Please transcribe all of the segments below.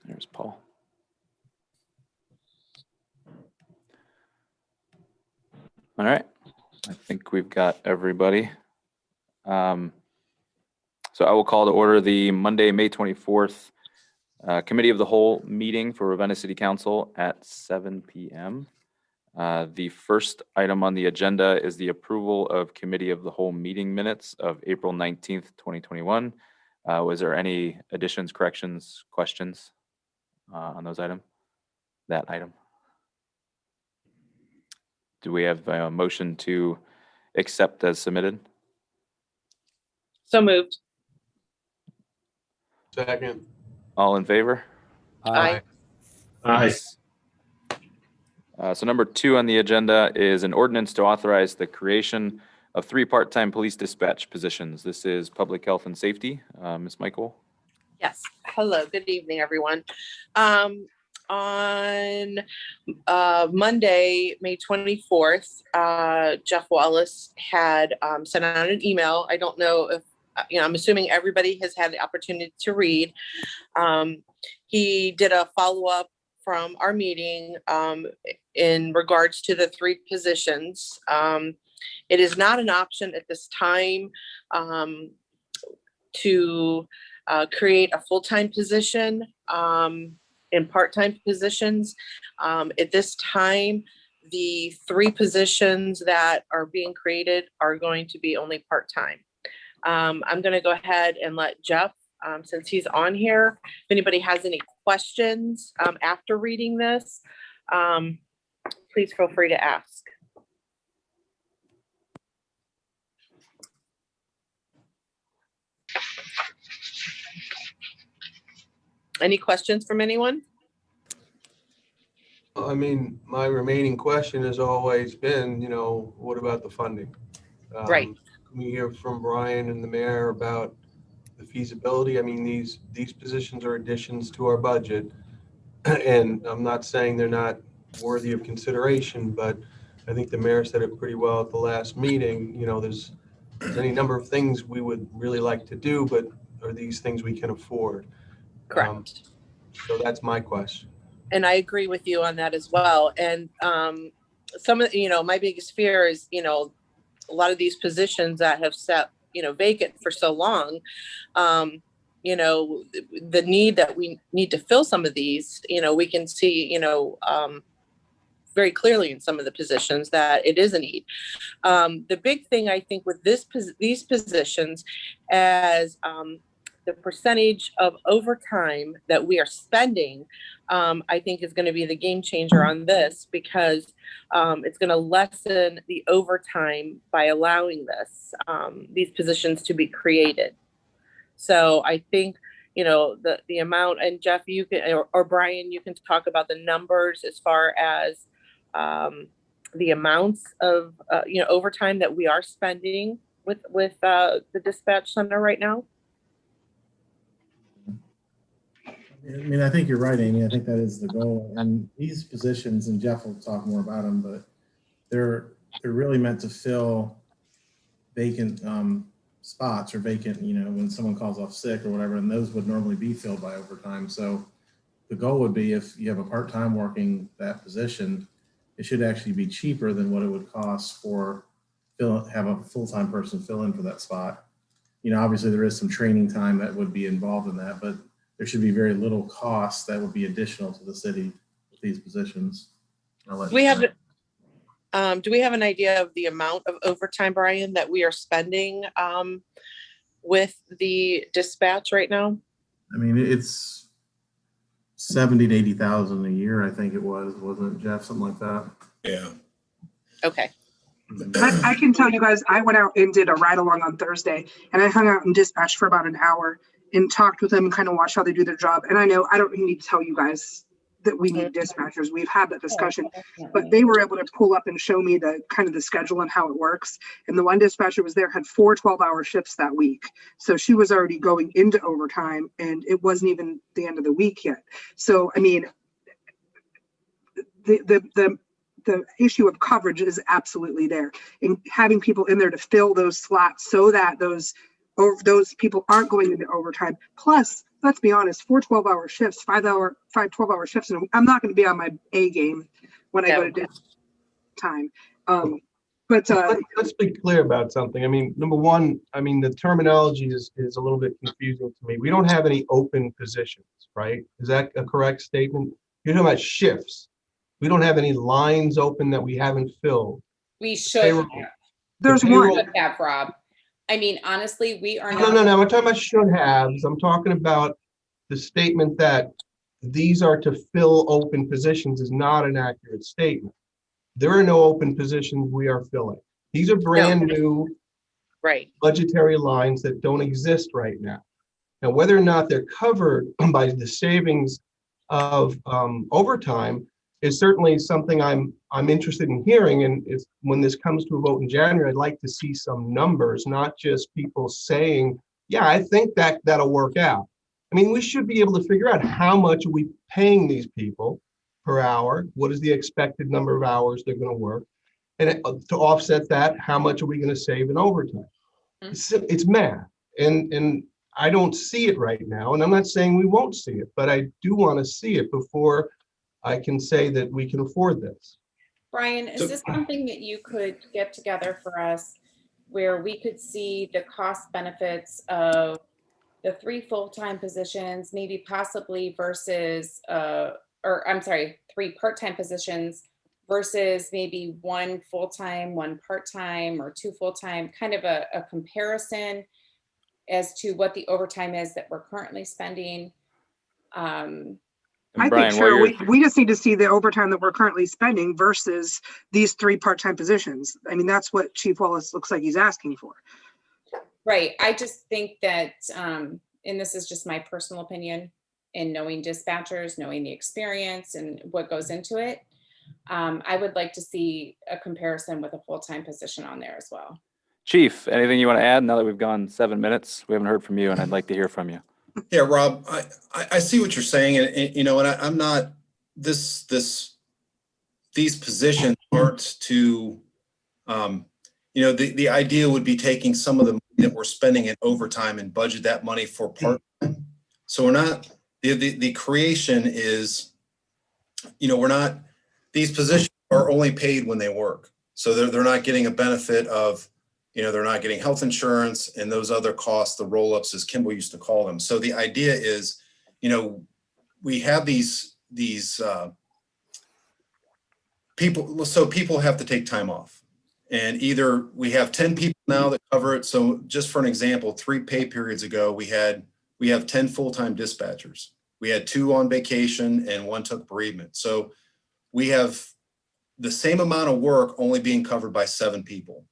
There's Paul. All right, I think we've got everybody. So I will call to order the Monday, May 24th Committee of the Whole meeting for Ravenna City Council at 7 p.m. The first item on the agenda is the approval of Committee of the Whole meeting minutes of April 19th, 2021. Was there any additions, corrections, questions on those items? That item? Do we have a motion to accept as submitted? So moved. Second. All in favor? Aye. Aye. So number 2 on the agenda is an ordinance to authorize the creation of 3 part-time police dispatch positions. This is public health and safety. Ms. Michael? Yes. Hello. Good evening, everyone. On Monday, May 24th, Jeff Wallace had sent out an email. I don't know if, I'm assuming everybody has had the opportunity to read. He did a follow-up from our meeting in regards to the 3 positions. It is not an option at this time to create a full-time position and part-time positions. At this time, the 3 positions that are being created are going to be only part-time. I'm going to go ahead and let Jeff, since he's on here, if anybody has any questions after reading this, please feel free to ask. Any questions from anyone? I mean, my remaining question has always been, what about the funding? Right. Can we hear from Brian and the mayor about the feasibility? I mean, these positions are additions to our budget, and I'm not saying they're not worthy of consideration, but I think the mayor said it pretty well at the last meeting. There's any number of things we would really like to do, but are these things we can afford? Correct. So that's my question. And I agree with you on that as well. And some of, my biggest fear is, a lot of these positions that have sat, vacant for so long, the need that we need to fill some of these, we can see, very clearly in some of the positions that it is a need. The big thing I think with these positions as the percentage of overtime that we are spending, I think is going to be the game changer on this, because it's going to lessen the overtime by allowing these positions to be created. So I think, the amount, and Jeff, you can, or Brian, you can talk about the numbers as far as the amounts of, overtime that we are spending with the dispatch center right now. I mean, I think you're right, Amy. I think that is the goal. And these positions, and Jeff will talk more about them, but they're really meant to fill vacant spots or vacant, when someone calls off sick or whatever, and those would normally be filled by overtime. So the goal would be, if you have a part-time working that position, it should actually be cheaper than what it would cost for have a full-time person fill in for that spot. Obviously there is some training time that would be involved in that, but there should be very little cost that would be additional to the city with these positions. Do we have an idea of the amount of overtime, Brian, that we are spending with the dispatch right now? I mean, it's 70 to 80,000 a year. I think it wasn't it, Jeff? Something like that. Yeah. Okay. I can tell you guys, I went out and did a ride along on Thursday, and I hung out and dispatched for about an hour and talked with them and kind of watched how they do their job. And I know I don't need to tell you guys that we need dispatchers. We've had that discussion, but they were able to pull up and show me the kind of the schedule and how it works. And the one dispatcher was there, had 4 12-hour shifts that week. So she was already going into overtime, and it wasn't even the end of the week yet. So, I mean, the issue of coverage is absolutely there, and having people in there to fill those slots so that those people aren't going into overtime. Plus, let's be honest, 4 12-hour shifts, 5 12-hour shifts, and I'm not going to be on my A game when I go to dinner time. But let's be clear about something. I mean, number one, I mean, the terminology is a little bit confusing to me. We don't have any open positions, right? Is that a correct statement? You're talking about shifts. We don't have any lines open that we haven't filled. We should Payroll- have. there's the payroll- one. Should have, Rob. I mean, honestly, we are No, not. no, no. I'm talking about should haves. I'm talking about the statement that these are to fill open positions is not an accurate statement. There are no open positions we are filling. These are brand new Right. budgetary lines that don't exist right now. Now, whether or not they're covered by the savings of overtime is certainly something I'm interested in hearing. And if, when this comes to a vote in January, I'd like to see some numbers, not just people saying, yeah, I think that'll work out. I mean, we should be able to figure out how much are we paying these people per hour? What is the expected number of hours they're going to work? And to offset that, how much are we going to save in overtime? It's math. And I don't see it right now. And I'm not saying we won't see it, but I do want to see it before I can say that we can afford this. Brian, is this something that you could get together for us where we could see the cost benefits of the 3 full-time positions, maybe possibly versus, or I'm sorry, 3 part-time positions versus maybe 1 full-time, 1 part-time, or 2 full-time, kind of a comparison as to what the overtime is that we're currently spending? And I Brian, think, while sure, you're, we just need to see the overtime that we're currently spending versus these 3 part-time positions. I mean, that's what Chief Wallace looks like he's asking for. Right. I just think that, and this is just my personal opinion, in knowing dispatchers, knowing the experience and what goes into it, I would like to see a comparison with a full-time position on there as well. Chief, anything you want to add now that we've gone 7 minutes? We haven't heard from you, and I'd like to hear from you. Yeah, Rob, I see what you're saying, and you know, and I'm not these positions aren't to, you know, the idea would be taking some of the money that we're spending in overtime and budget that money for part-time. So we're not the creation is, you know, we're not, these positions are only paid when they work, so they're not getting a benefit of, you know, they're not getting health insurance and those other costs, the roll-ups, as Kimball used to call them. So the idea is, you know, we have these people, so people have to take time off. And either we have 10 people now that cover it. So just for an example, 3 pay periods ago, we have 10 full-time dispatchers. We had 2 on vacation and 1 took bereavement. So we have the same amount of work only being covered by 7 people.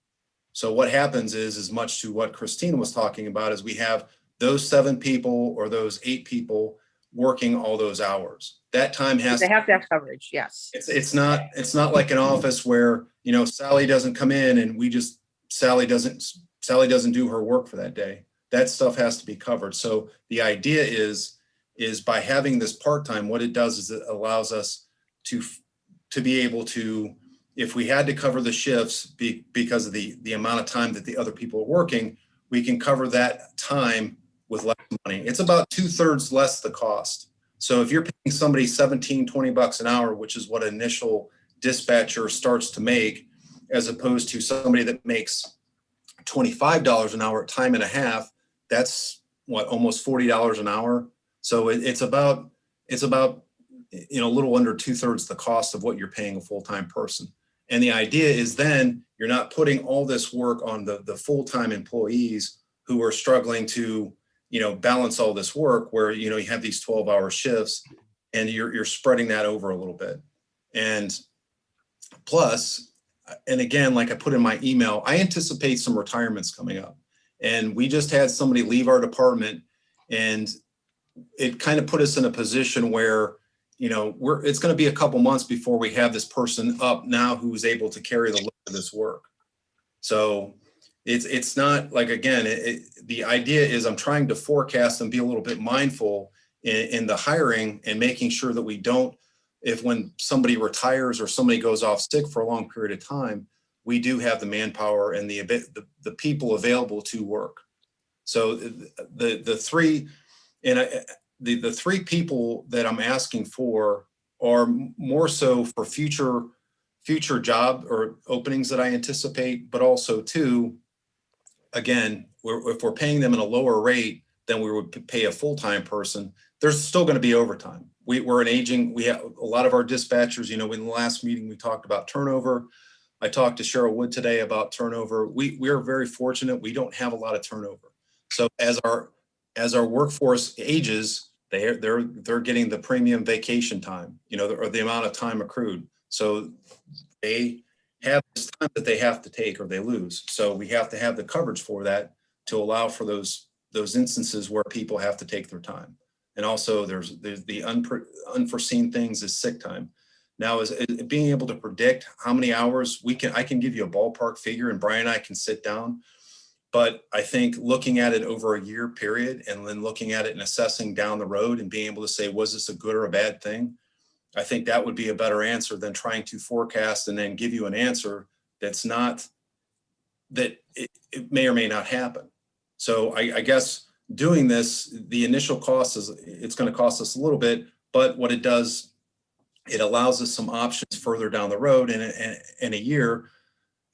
So what happens is, as much to what Christina was talking about, is we have those 7 people or those 8 people working all those hours. That time has They have to have coverage. Yes. it's not like an office where, you know, Sally doesn't come in and Sally doesn't do her work for that day. That stuff has to be covered. So the idea is by having this part-time, what it does is it allows us to be able to, if we had to cover the shifts because of the amount of time that the other people are working, we can cover that time with less money. It's about 2/3 less the cost. So if you're paying somebody $17-20 an hour, which is what an initial dispatcher starts to make, as opposed to somebody that makes $25 an hour at time and a half, that's what, almost $40 an hour. So it's about, you know, a little under 2/3 the cost of what you're paying a full-time person. And the idea is then you're not putting all this work on the full-time employees who are struggling to, you know, balance all this work where, you know, you have these 12-hour shifts and you're spreading that over a little bit. And plus, and again, like I put in my email, I anticipate some retirements coming up. And we just had somebody leave our department, and it kind of put us in a position where, you know, it's going to be a couple months before we have this person up now who's able to carry the load of this work. So it's not like, again, the idea is I'm trying to forecast and be a little bit mindful in the hiring and making sure that we don't, when somebody retires or somebody goes off sick for a long period of time, we do have the manpower and the people available to work. So the 3, and the three people that I'm asking for are more so for future job or openings that I anticipate, but also too, again, if we're paying them at a lower rate than we would pay a full-time person, there's still going to be overtime. We're an aging, we have a lot of our dispatchers, in the last meeting, we talked about turnover. I talked to Cheryl Wood today about turnover. We are very fortunate. We don't have a lot of turnover. So as our workforce ages, they're getting the premium vacation time, or the amount of time accrued. So they have this time that they have to take or they lose. So we have to have the coverage for that to allow for those instances where people have to take their time. And also there's the unforeseen things is sick time. Now is being able to predict how many hours I can give you a ballpark figure and Brian and I can sit down. But I think looking at it over a year period and then looking at it and assessing down the road and being able to say, was this a good or a bad thing? I think that would be a better answer than trying to forecast and then give you an answer that's not, that it may or may not happen. So I guess doing this, the initial cost it's going to cost us a little bit, but what it does, it allows us some options further down the road in a year.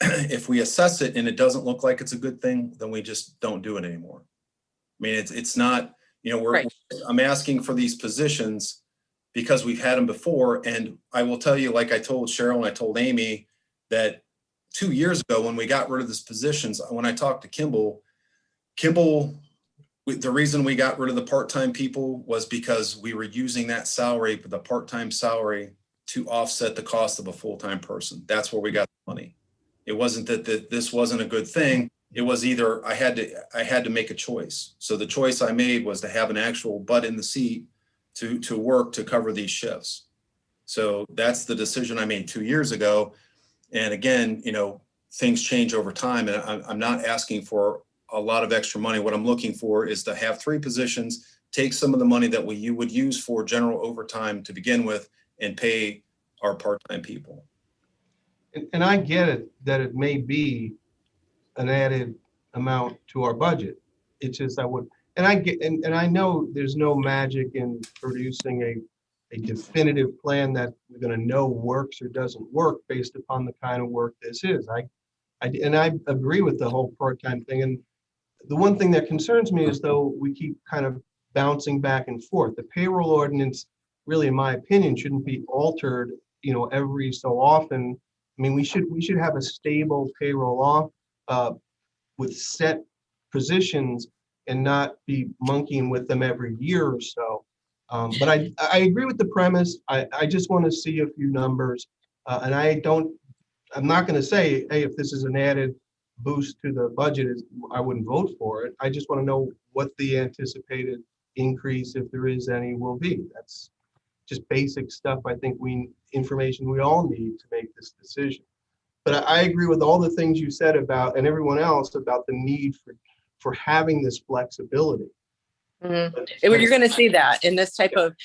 If we assess it and it doesn't look like it's a good thing, then we just don't do it anymore. I mean, it's not, Right. I'm asking for these positions because we've had them before. And I will tell you, like I told Cheryl and I told Amy, that 2 years ago when we got rid of these positions, when I talked to Kimball, the reason we got rid of the part-time people was because we were using that salary, the part-time salary, to offset the cost of a full-time person. That's where we got the money. It wasn't that this wasn't a good thing. It was either I had to make a choice. So the choice I made was to have an actual butt in the seat to work to cover these shifts. So that's the decision I made 2 years ago. And again, things change over time, and I'm not asking for a lot of extra money. What I'm looking for is to have 3 positions, take some of the money that you would use for general overtime to begin with and pay our part-time people. And I get it that it may be an added amount to our budget. It's just and I know there's no magic in producing a definitive plan that we're going to know works or doesn't work based upon the kind of work this is. I agree with the whole part-time thing. And the one thing that concerns me is, though, we keep kind of bouncing back and forth. The payroll ordinance, really, in my opinion, shouldn't be altered, every so often. I mean, we should have a stable payroll with set positions and not be monkeying with them every year or so. But I agree with the premise. I just want to see a few numbers, and I'm not going to say, hey, if this is an added boost to the budget, I wouldn't vote for it. I just want to know what the anticipated increase, if there is any, will be. That's just basic stuff. I think information we all need to make this decision. But I agree with all the things you said about, and everyone else, about the need for having this flexibility. Mm-hmm. You're going to see that in this type of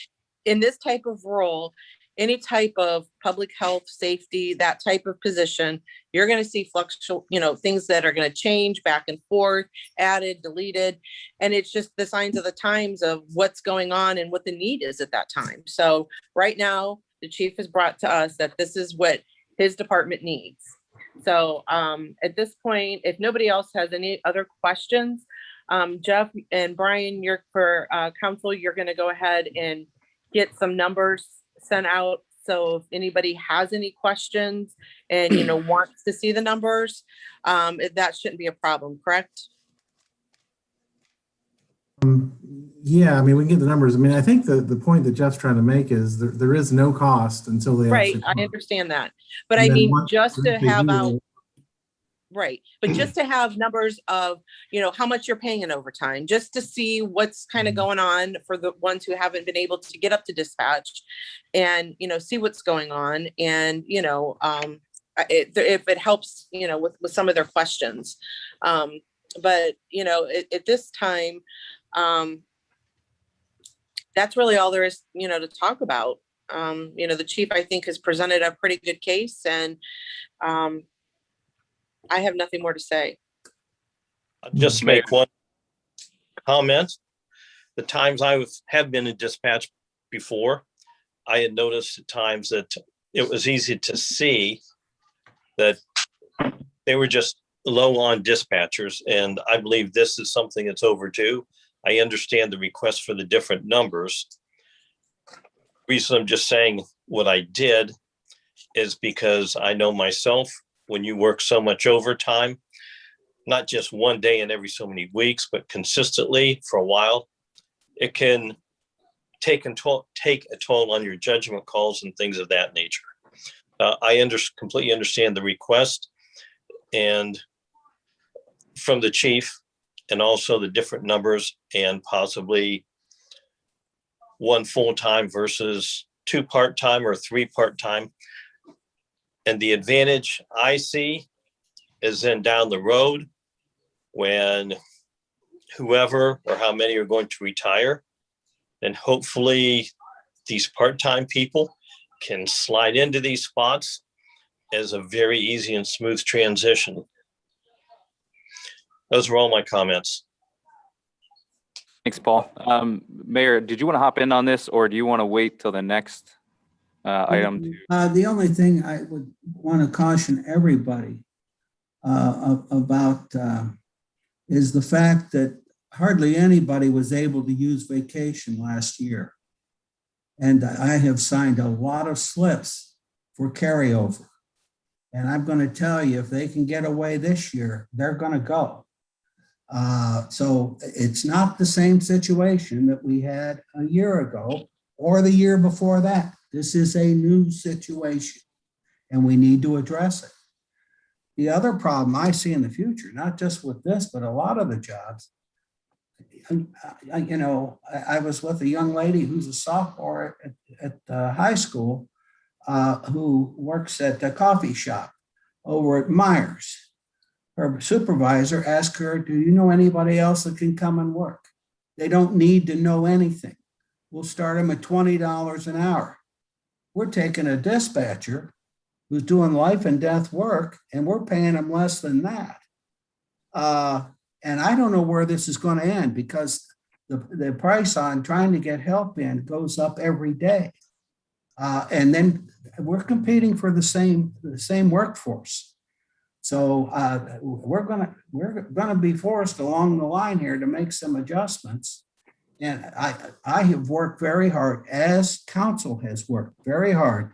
role, any type of public health, safety, that type of position, you're going to see things that are going to change back and forth, added, deleted. And it's just the signs of the times of what's going on and what the need is at that time. So right now, the chief has brought to us that this is what his department needs. So at this point, if nobody else has any other questions, Jeff and Brian, you're for council, you're going to go ahead and get some numbers sent out. So if anybody has any questions and, wants to see the numbers, that shouldn't be a problem, correct? Yeah, I mean, we can get the numbers. I mean, I think the point that Jeff's trying to make is there is no cost until they Right, actually come. I understand that. But And I then mean, once just to they have do, out, right, but just to have numbers of, how much you're paying in overtime, just to see what's kind of going on for the ones who haven't been able to get up to dispatch and, see what's going on. And, if it helps, with some of their questions. But, at this time, that's really all there is, to talk about. The chief, I think, has presented a pretty good case, and I have nothing more to say. I'll just make one comment. the times have been in dispatch before, I had noticed at times that it was easy to see that they were just low on dispatchers. And I believe this is something that's overdue. I understand the request for the different numbers. Reason I'm just saying what I did is because I know myself, when you work so much overtime, not just one day and every so many weeks, but consistently for a while, it can take a toll on your judgment calls and things of that nature. I completely understand the request and from the chief, and also the different numbers and possibly one full-time versus 2 part-time or 3 part-time. And the advantage I see is then down the road when whoever or how many are going to retire, then hopefully these part-time people can slide into these spots as a very easy and smooth transition. Those were all my comments. Thanks, Paul. Mayor, did you want to hop in on this, or do you want to wait till the next item? The only thing I would want to caution everybody about is the fact that hardly anybody was able to use vacation last year. And I have signed a lot of slips for carryover. And I'm going to tell you, if they can get away this year, they're going to go. So it's not the same situation that we had a year ago or the year before that. This is a new situation and we need to address it. The other problem I see in the future, not just with this, but a lot of the jobs, I was with a young lady who's a sophomore at high school who works at a coffee shop over at Myers. Her supervisor asked her, do you know anybody else that can come and work? They don't need to know anything. We'll start them at $20 an hour. We're taking a dispatcher who's doing life and death work, and we're paying them less than that. And I don't know where this is going to end, because the price on trying to get help in goes up every day. And then we're competing for the same workforce. So we're gonna be forced along the line here to make some adjustments. And I have worked very hard, as council has worked very hard,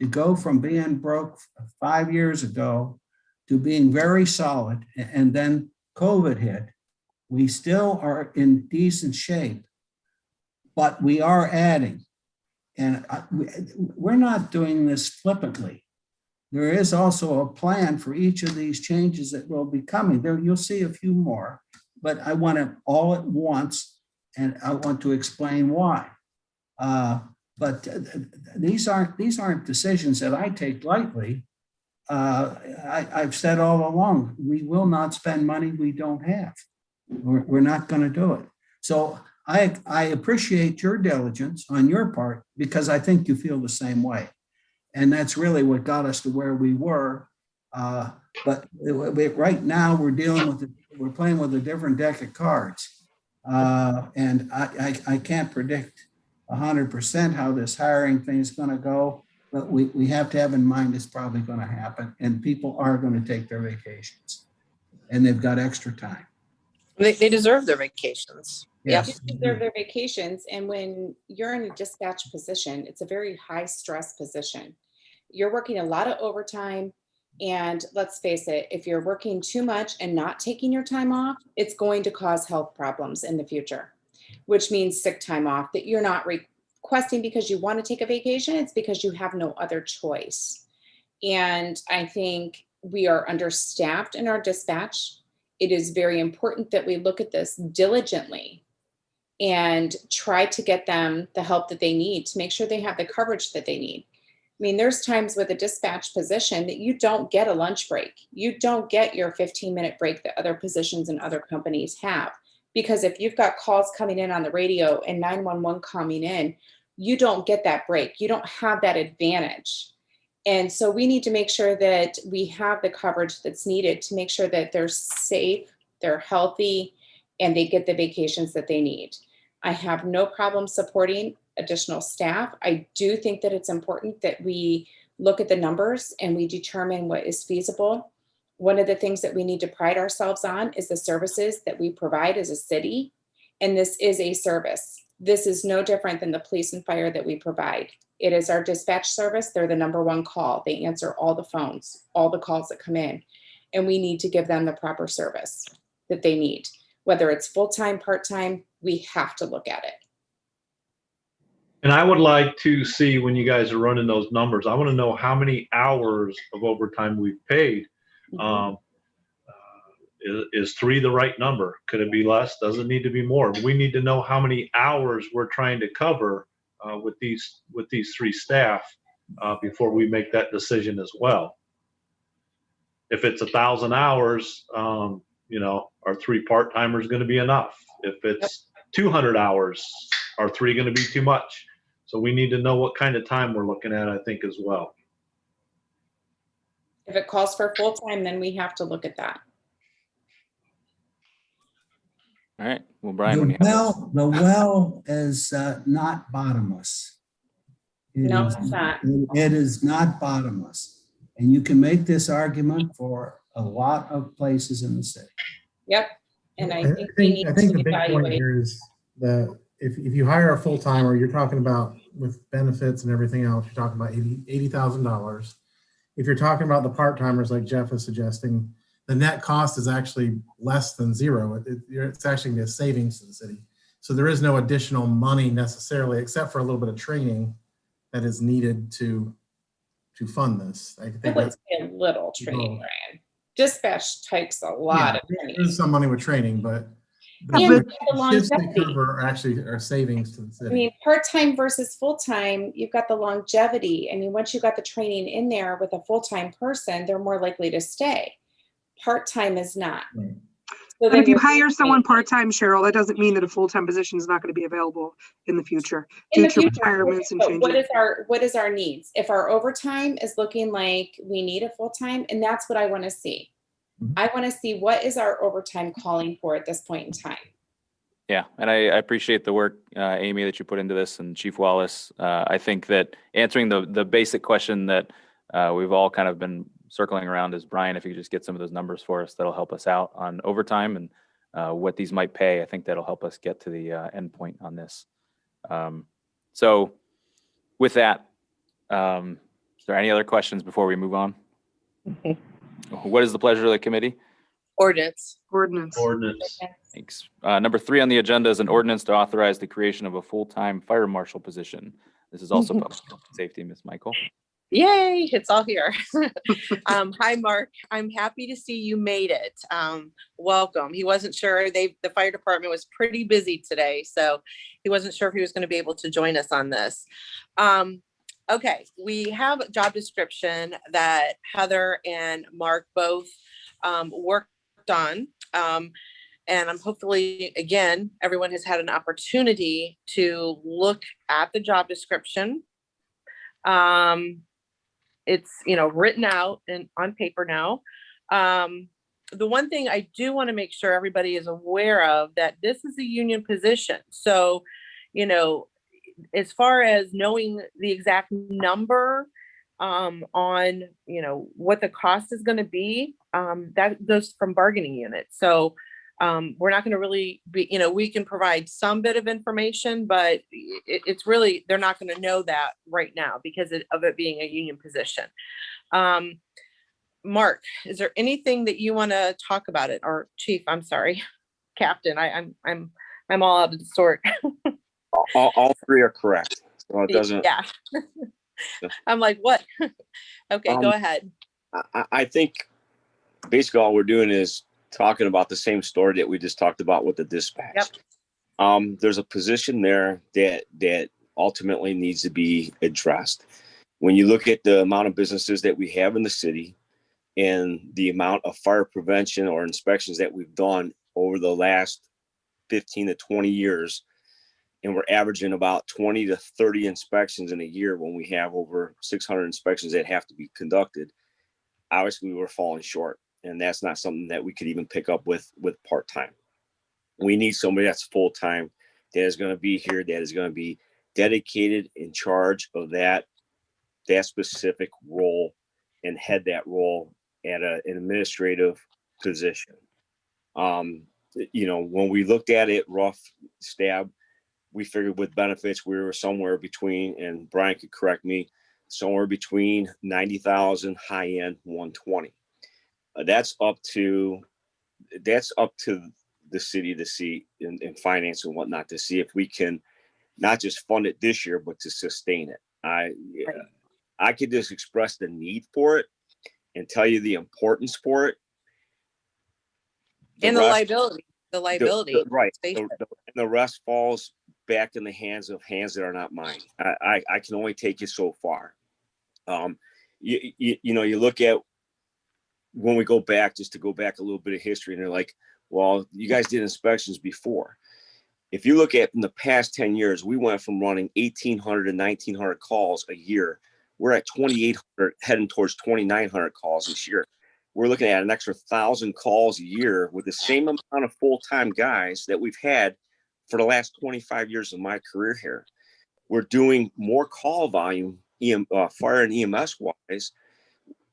to go from being broke 5 years ago to being very solid. And then COVID hit. We still are in decent shape, but we are adding. And we're not doing this flippantly. There is also a plan for each of these changes that will be coming. There, you'll see a few more, but I want it all at once, and I want to explain why. But these aren't decisions that I take lightly. I've said all along, we will not spend money we don't have. We're not going to do it. So I appreciate your diligence on your part, because I think you feel the same way. And that's really what got us to where we were. But right now we're playing with a different deck of cards. And I can't predict 100% how this hiring thing is going to go, but we have to have in mind it's probably going to happen, and people are going to take their vacations, and they've got extra time. They deserve their vacations. Yes. They deserve their vacations. And when you're in a dispatch position, it's a very high stress position. You're working a lot of overtime. And let's face it, if you're working too much and not taking your time off, it's going to cause health problems in the future, which means sick time off that you're not requesting because you want to take a vacation. It's because you have no other choice. And I think we are understaffed in our dispatch. It is very important that we look at this diligently and try to get them the help that they need to make sure they have the coverage that they need. I mean, there's times with a dispatch position that you don't get a lunch break. You don't get your 15-minute break that other positions and other companies have. Because if you've got calls coming in on the radio and 911 coming in, you don't get that break. You don't have that advantage. And so we need to make sure that we have the coverage that's needed to make sure that they're safe, they're healthy, and they get the vacations that they need. I have no problem supporting additional staff. I do think that it's important that we look at the numbers and we determine what is feasible. One of the things that we need to pride ourselves on is the services that we provide as a city. And this is a service. This is no different than the police and fire that we provide. It is our dispatch service. They're the #1 call. They answer all the phones, all the calls that come in. And we need to give them the proper service that they need. Whether it's full-time, part-time, we have to look at it. And I would like to see, when you guys are running those numbers, I want to know how many hours of overtime we've paid. Is 3 the right number? Could it be less? Does it need to be more? We need to know how many hours we're trying to cover with these 3 staff before we make that decision as well. If it's 1,000 hours, you know, are 3 part-timers going to be enough? If it's 200 hours, are 3 going to be too much? So we need to know what kind of time we're looking at, I think, as well. If it calls for full-time, then we have to look at that. All right. Well, Brian, when you have this. The well is not bottomless. No, it's not. It is not bottomless. And you can make this argument for a lot of places in the city. Yep. And I think we need I think to the big point evaluate. here is that if you hire a full-timer, you're talking about with benefits and everything else, you're talking about $80,000. If you're talking about the part-timers like Jeff is suggesting, the net cost is actually less than 0. It's actually a savings to the city. So there is no additional money necessarily, except for a little bit of training that is needed to fund this. I I think would that's say a little training, Ryan. Dispatch takes a lot of training. there's some money with training, but And the the shifts they longevity. cover are savings to the I city. mean, part-time versus full-time, you've got the longevity. I mean, once you got the training in there with a full-time person, they're more likely to stay. Part-time is not. Right. So But if you you're hire someone losing- part-time, Cheryl, that doesn't mean that a full-time position is not going to be available in the future in due the to future, retirements and but what changes. is our needs? If our overtime is looking like we need a full-time, and that's what I want to see. Mhm. I want to see what is our overtime calling for at this point in time. Yeah, and I appreciate the work, Amy, that you put into this, and Chief Wallace. I think that answering the basic question that we've all kind of been circling around is, Brian, if you could just get some of those numbers for us, that'll help us out on overtime and what these might pay. I think that'll help us get to the end point on this. So with that, is there any other questions before we move on? What is the pleasure of the committee? Ordinance. Ordinance. Ordinance. Thanks. Number 3 on the agenda is an ordinance to authorize the creation of a full-time fire marshal position. This is also public safety, Ms. Michael. Yay, it's all here. Hi, Mark. I'm happy to see you made it. Welcome. He wasn't sure. The fire department was pretty busy today, so he wasn't sure if he was going to be able to join us on this. Okay, we have a job description that Heather and Mark both worked on. And I'm hopefully, again, everyone has had an opportunity to look at the job description. It's, written out and on paper now. The one thing I do want to make sure everybody is aware of, that this is a union position. So, as far as knowing the exact number on, what the cost is going to be, that goes from bargaining unit. So we're not going to really be, we can provide some bit of information, but it's really, they're not going to know that right now because of it being a union position. Mark, is there anything that you want to talk about it? Or Chief, I'm sorry, Captain, I'm all out of the sort. All 3 are correct. So it doesn't. Yeah. I'm like, what? Okay, go ahead. I think basically all we're doing is talking about the same story that we just talked about with the dispatch. Yep. There's a position there that ultimately needs to be addressed. When you look at the amount of businesses that we have in the city and the amount of fire prevention or inspections that we've done over the last 15 to 20 years, and we're averaging about 20 to 30 inspections in a year when we have over 600 inspections that have to be conducted, obviously we were falling short. And that's not something that we could even pick up with part-time. We need somebody that's full-time that is going to be here, that is going to be dedicated in charge of that specific role and head that role at an administrative position. You know, when we looked at it rough stab, we figured with benefits, we were somewhere between, and Brian could correct me, somewhere between 90,000, high end 120. That's up to the city to see in finance and whatnot, to see if we can not just fund it this year, but to sustain it. I could just express the need for it and tell you the importance for it. And the liability, right. The rest falls back in the hands that are not mine. I can only take you so far. You know, you look at when we go back, just to go back a little bit of history, and they're like, well, you guys did inspections before. If you look at in the past 10 years, we went from running 1,800 to 1,900 calls a year. We're at 2,800, heading towards 2,900 calls this year. We're looking at an extra 1,000 calls a year with the same amount of full-time guys that we've had for the last 25 years of my career here. We're doing more call volume, fire and EMS wise,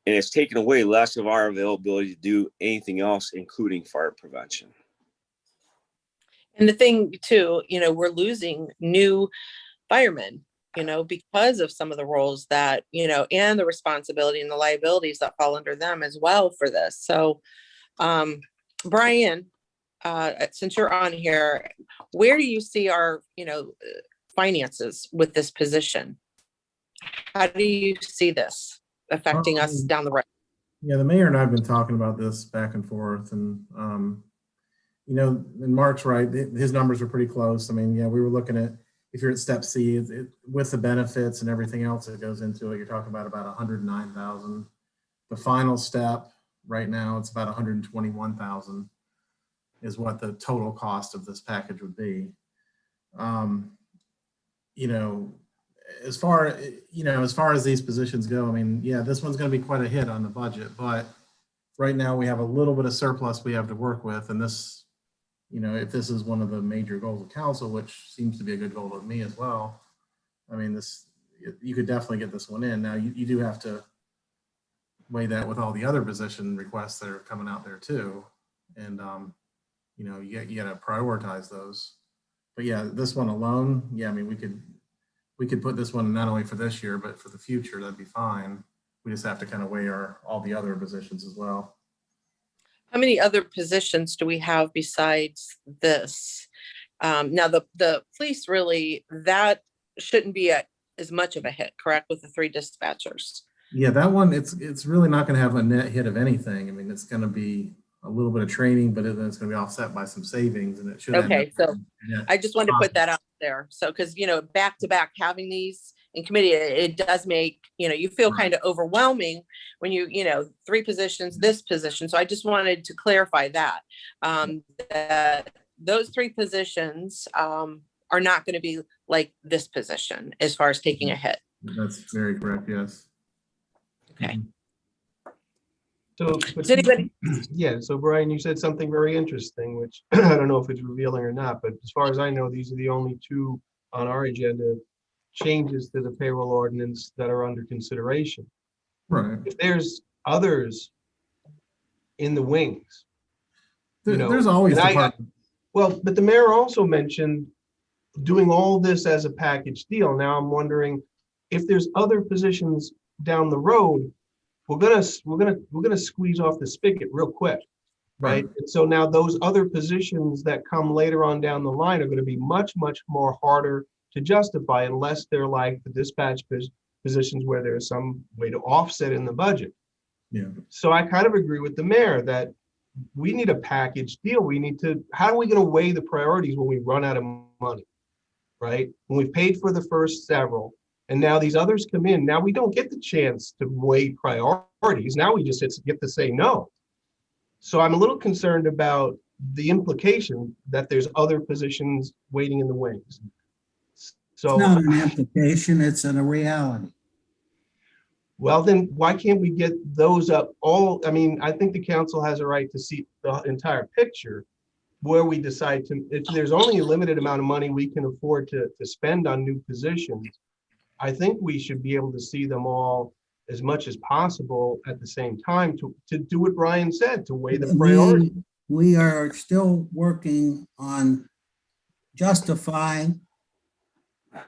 and it's taken away less of our availability to do anything else, including fire prevention. And the thing too, you know, we're losing new firemen, you know, because of some of the roles that, you know, and the responsibility and the liabilities that fall under them as well for this. So, Brian, since you're on here, where do you see our, you know, finances with this position? How do you see this affecting us down the road? Yeah, the mayor and I have been talking about this back and forth, and you know, and Mark's right, his numbers are pretty close. I mean, yeah, we were looking at, if you're at step C, with the benefits and everything else that goes into it, you're talking about 109,000. The final step right now, it's about 121,000 is what the total cost of this package would be. You know, as far as these positions go, I mean, yeah, this one's going to be quite a hit on the budget, but right now we have a little bit of surplus we have to work with, and this, you know, if this is one of the major goals of council, which seems to be a good goal of me as well, I mean, this, you could definitely get this one in. Now, you do have to weigh that with all the other position requests that are coming out there too. And, you know, you got to prioritize those. But yeah, this one alone, yeah, I mean, we could put this one not only for this year, but for the future, that'd be fine. We just have to kind of weigh all the other positions as well. How many other positions do we have besides this? Now, the police, really, that shouldn't be as much of a hit, correct, with the 3 dispatchers? Yeah, that one, it's really not going to have a net hit of anything. I mean, it's going to be a little bit of training, but then it's going to be offset by some savings, and it should. Okay, so I just wanted to put that out there. So, because, you know, back to back having these in committee, it does make, you know, you feel kind of overwhelming when you know, 3 positions, this position. So I just wanted to clarify that, that those 3 positions are not going to be like this position as far as taking a hit. That's very correct. Yes. Okay. So, Does anybody? yeah, so Brian, you said something very interesting, which I don't know if it's revealing or not, but as far as I know, these are the only 2 on our agenda changes to the payroll ordinance that are under consideration. Right. If there's others in the wings, you know, there's always well, but the mayor also mentioned doing all this as a package deal. Now I'm wondering if there's other positions down the road, we're gonna squeeze off the spigot real quick, right? And so now those other positions that come later on down the line are going to be much more harder to justify unless they're like the dispatch positions where there's some way to offset in the budget. Yeah. So I kind of agree with the mayor that we need a package deal. We need to, how are we going to weigh the priorities when we run out of money, right? When we've paid for the first several, and now these others come in, now we don't get the chance to weigh priorities. Now we just get to say no. So I'm a little concerned about the implication that there's other positions waiting in the wings. So it's not an implication, it's a reality. Well, then why can't we get those up all? I mean, I think the council has a right to see the entire picture. where we decide to, if there's only a limited amount of money we can afford to spend on new positions, I think we should be able to see them all as much as possible at the same time to do what Brian said, to weigh the priority. We are still working on justifying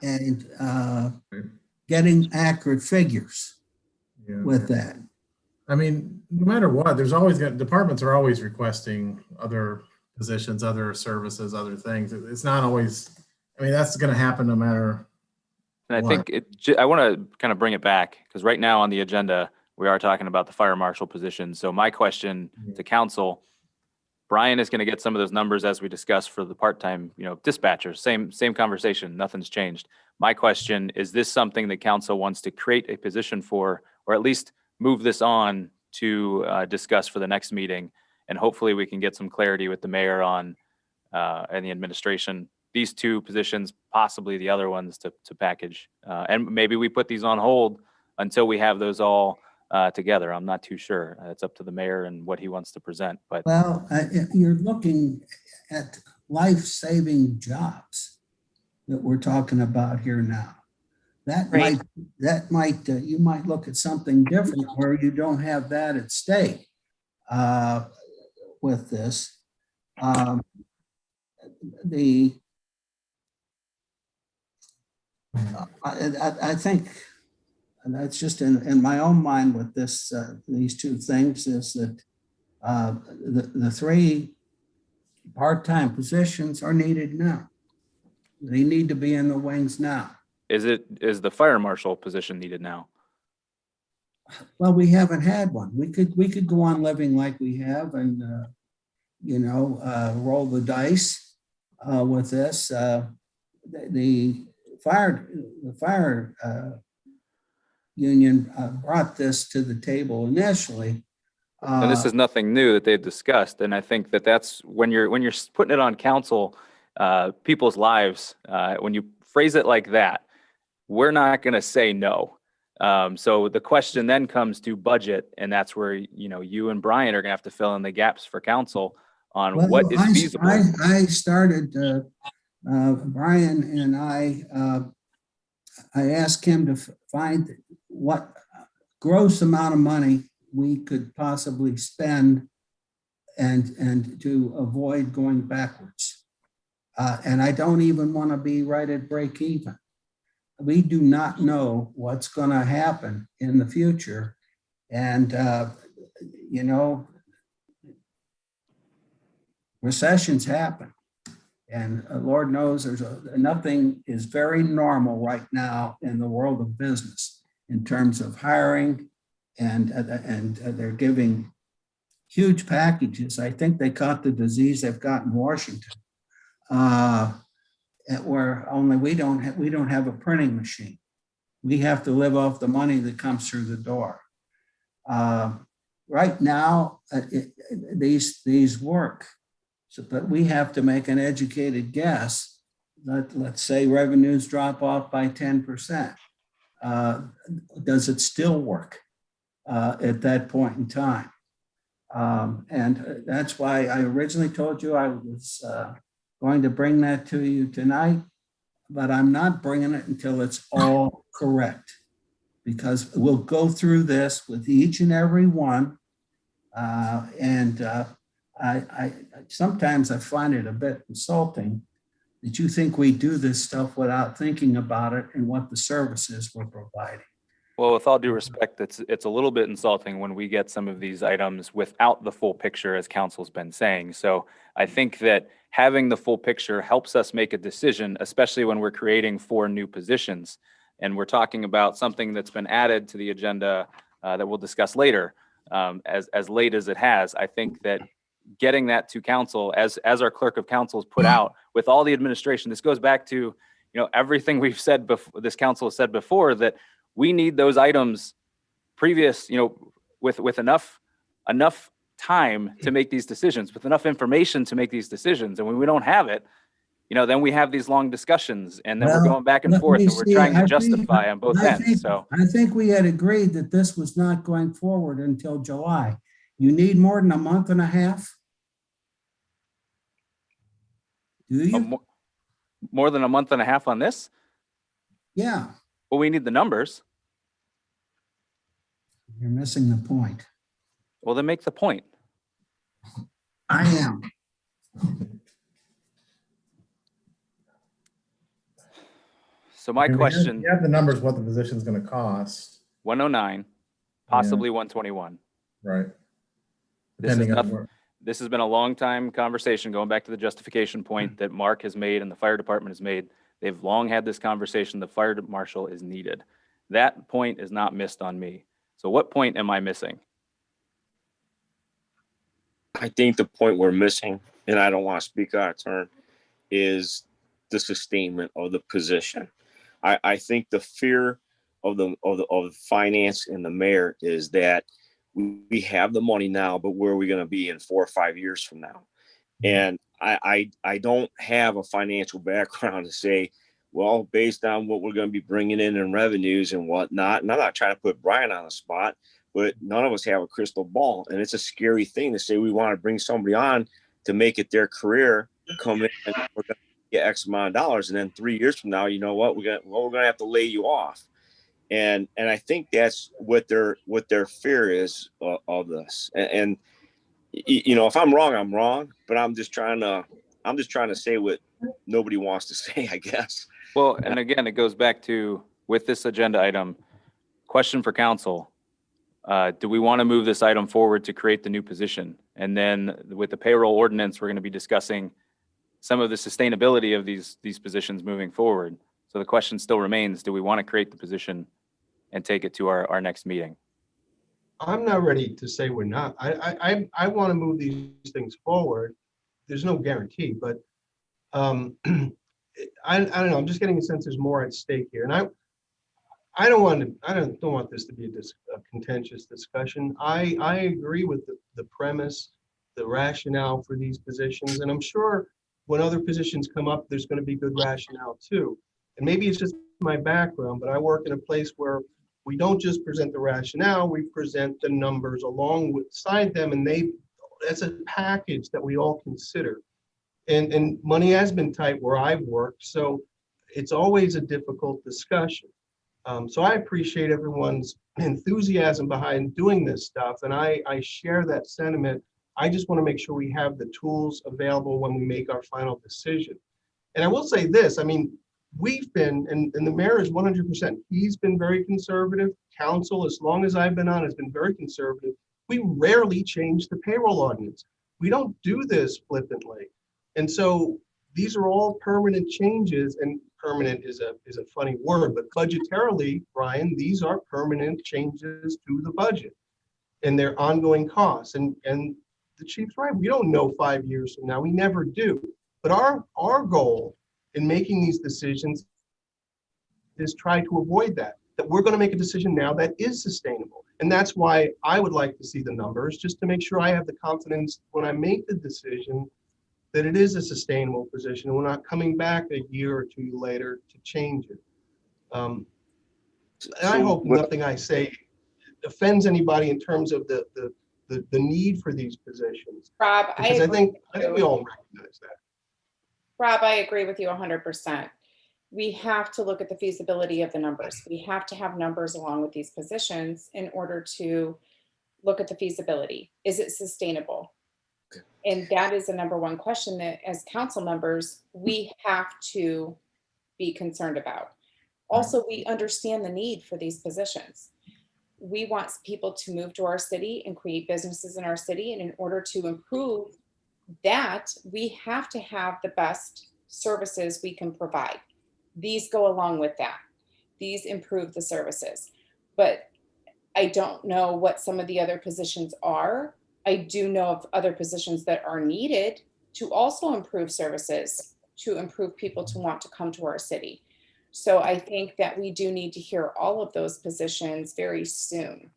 and getting accurate figures Yeah. with that. I mean, no matter what, there's always departments are always requesting other positions, other services, other things. It's not always, I mean, that's going to happen no matter. And I what. think I want to kind of bring it back because right now on the agenda, we are talking about the fire marshal position. So my question to council, Brian is going to get some of those numbers as we discussed for the part-time, dispatchers. Same conversation. Nothing's changed. My question, is this something that council wants to create a position for, or at least move this on to discuss for the next meeting? And hopefully we can get some clarity with the mayor on and the administration, these two positions, possibly the other ones to package. And maybe we put these on hold until we have those all together. I'm not too sure. It's up to the mayor and what he wants to present. But Well, you're looking at life-saving jobs that we're talking about here now. Right. You might look at something different where you don't have that at stake with this. I think, and that's just in my own mind with this, these two things, is that the three part-time positions are needed now. They need to be in the wings now. is the fire marshal position needed now? Well, we haven't had one. We could go on living like we have and roll the dice with this. The fire union brought this to the table initially. And this is nothing new that they've discussed. And I think that's when you're putting it on council, people's lives, when you phrase it like that, we're not going to say no. So the question then comes to budget, and that's where, you and Brian are going to have to fill in the gaps for council on what is feasible. I started, Brian and I asked him to find what gross amount of money we could possibly spend and to avoid going backwards. And I don't even want to be right at break even. We do not know what's going to happen in the future. And, recessions happen. And Lord knows nothing is very normal right now in the world of business in terms of hiring, and they're giving huge packages. I think they caught the disease they've got in Washington, where only we don't have a printing machine. We have to live off the money that comes through the door. Right now, these work. So, but we have to make an educated guess that, let's say, revenues drop off by 10%. Does it still work at that point in time? And that's why I originally told you I was going to bring that to you tonight, but I'm not bringing it until it's all correct, because we'll go through this with each and every one. I sometimes I find it a bit insulting that you think we do this stuff without thinking about it and what the services we're providing. Well, with all due respect, it's a little bit insulting when we get some of these items without the full picture, as council's been saying. So I think that having the full picture helps us make a decision, especially when we're creating 4 new positions. And we're talking about something that's been added to the agenda that we'll discuss later, as late as it has. I think that getting that to council, as our clerk of council has put out with all the administration, this goes back to, everything we've said before, this council has said before, that we need those items previous, with enough time to make these decisions, with enough information to make these decisions. And when we don't have it, then we have these long discussions, and then we're going back and forth, and we're trying to justify on both ends. So I think we had agreed that this was not going forward until July. You need more than a month and a half? Do you? More than a month and a half on this? Yeah, Well, we need the numbers. you're missing the point. Well, then make the point. I am. So my I mean, question, You have the numbers, what the position's gonna cost, 109, possibly 121. right? This is Depending on nothing. where, This has been a long time conversation, going back to the justification point that Mark has made and the fire department has made. They've long had this conversation. The fire marshal is needed. That point is not missed on me. So what point am I missing? I think the point we're missing, and I don't want to speak out of turn, is the sustainment of the position. I think the fear of the finance and the mayor is that we have the money now, but where are we going to be in 4 or 5 years from now? And I don't have a financial background to say, well, based on what we're going to be bringing in revenues and whatnot. And I'm not trying to put Brian on the spot, but none of us have a crystal ball. And it's a scary thing to say we want to bring somebody on to make it their career, come in and we're going to get X amount of dollars. And then 3 years from now, you know what, we're going to have to lay you off. And I think that's what their fear is of this. And you know, if I'm wrong, I'm wrong, but I'm just trying to say what nobody wants to say, I guess. Well, and again, it goes back to, with this agenda item, question for council. Do we want to move this item forward to create the new position? And then with the payroll ordinance, we're going to be discussing some of the sustainability of these positions moving forward. So the question still remains, do we want to create the position and take it to our next meeting? I'm not ready to say we're not. I want to move these things forward. There's no guarantee, but I don't know. I'm just getting a sense there's more at stake here, and I don't want this to be a contentious discussion. I agree with the premise, the rationale for these positions, and I'm sure when other positions come up, there's going to be good rationale too. And maybe it's just my background, but I work in a place where we don't just present the rationale, we present the numbers alongside them, and that's a package that we all consider. And money has been tight where I've worked, so it's always a difficult discussion. So I appreciate everyone's enthusiasm behind doing this stuff, and I share that sentiment. I just want to make sure we have the tools available when we make our final decision. And I will say this, I mean, we've been, and the mayor is 100%, he's been very conservative. Council, as long as I've been on, has been very conservative. We rarely change the payroll ordinance. We don't do this flippantly. And so these are all permanent changes, and permanent is a funny word, but budgetarily, Brian, these are permanent changes to the budget and their ongoing costs. And the chief's right, we don't know 5 years from now, we never do. But our goal in making these decisions is try to avoid that we're going to make a decision now that is sustainable. And that's why I would like to see the numbers, just to make sure I have the confidence when I make the decision that it is a sustainable position and we're not coming back a year or two later to change it. And I hope nothing I say offends anybody in terms of the need for these positions. Rob, because I think we all recognize that. Rob, I agree with you 100%. We have to look at the feasibility of the numbers. We have to have numbers along with these positions in order to look at the feasibility. Is it sustainable? And that is the number one question that as council members, we have to be concerned about. Also, we understand the need for these positions. We want people to move to our city and create businesses in our city. And in order to improve that, we have to have the best services we can provide. These go along with that. These improve the services. But I don't know what some of the other positions are. I do know of other positions that are needed to also improve services, to improve people to want to come to our city. So I think that we do need to hear all of those positions very soon.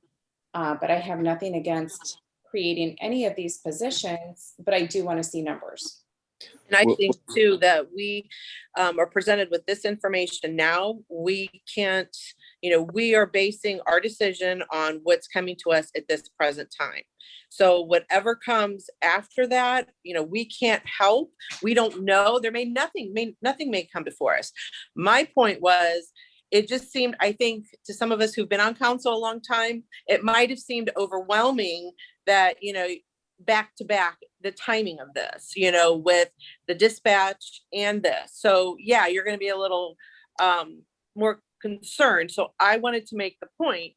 But I have nothing against creating any of these positions, but I do want to see numbers. And I think too that we are presented with this information now. We can't, we are basing our decision on what's coming to us at this present time. So whatever comes after that, we can't help. We don't know. Nothing may come before us. My point was, it just seemed, I think, to some of us who've been on council a long time, it might have seemed overwhelming that, back to back, the timing of this, with the dispatch and this. So yeah, you're going to be a little more concerned. So I wanted to make the point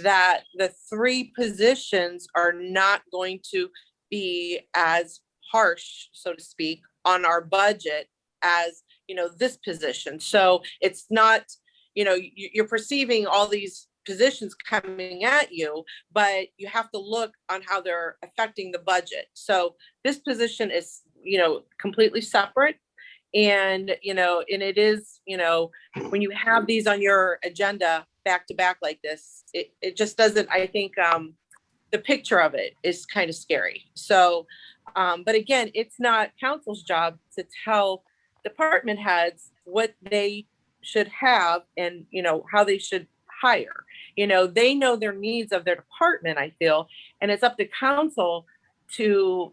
that the 3 positions are not going to be as harsh, so to speak, on our budget as, this position. So it's not, you're perceiving all these positions coming at you, but you have to look on how they're affecting the budget. So this position is, completely separate. And, and it is, when you have these on your agenda back to back like this, it just doesn't, I think, the picture of it is kind of scary. So, but again, it's not council's job to tell department heads what they should have and, how they should hire. They know their needs of their department, I feel, and it's up to council to,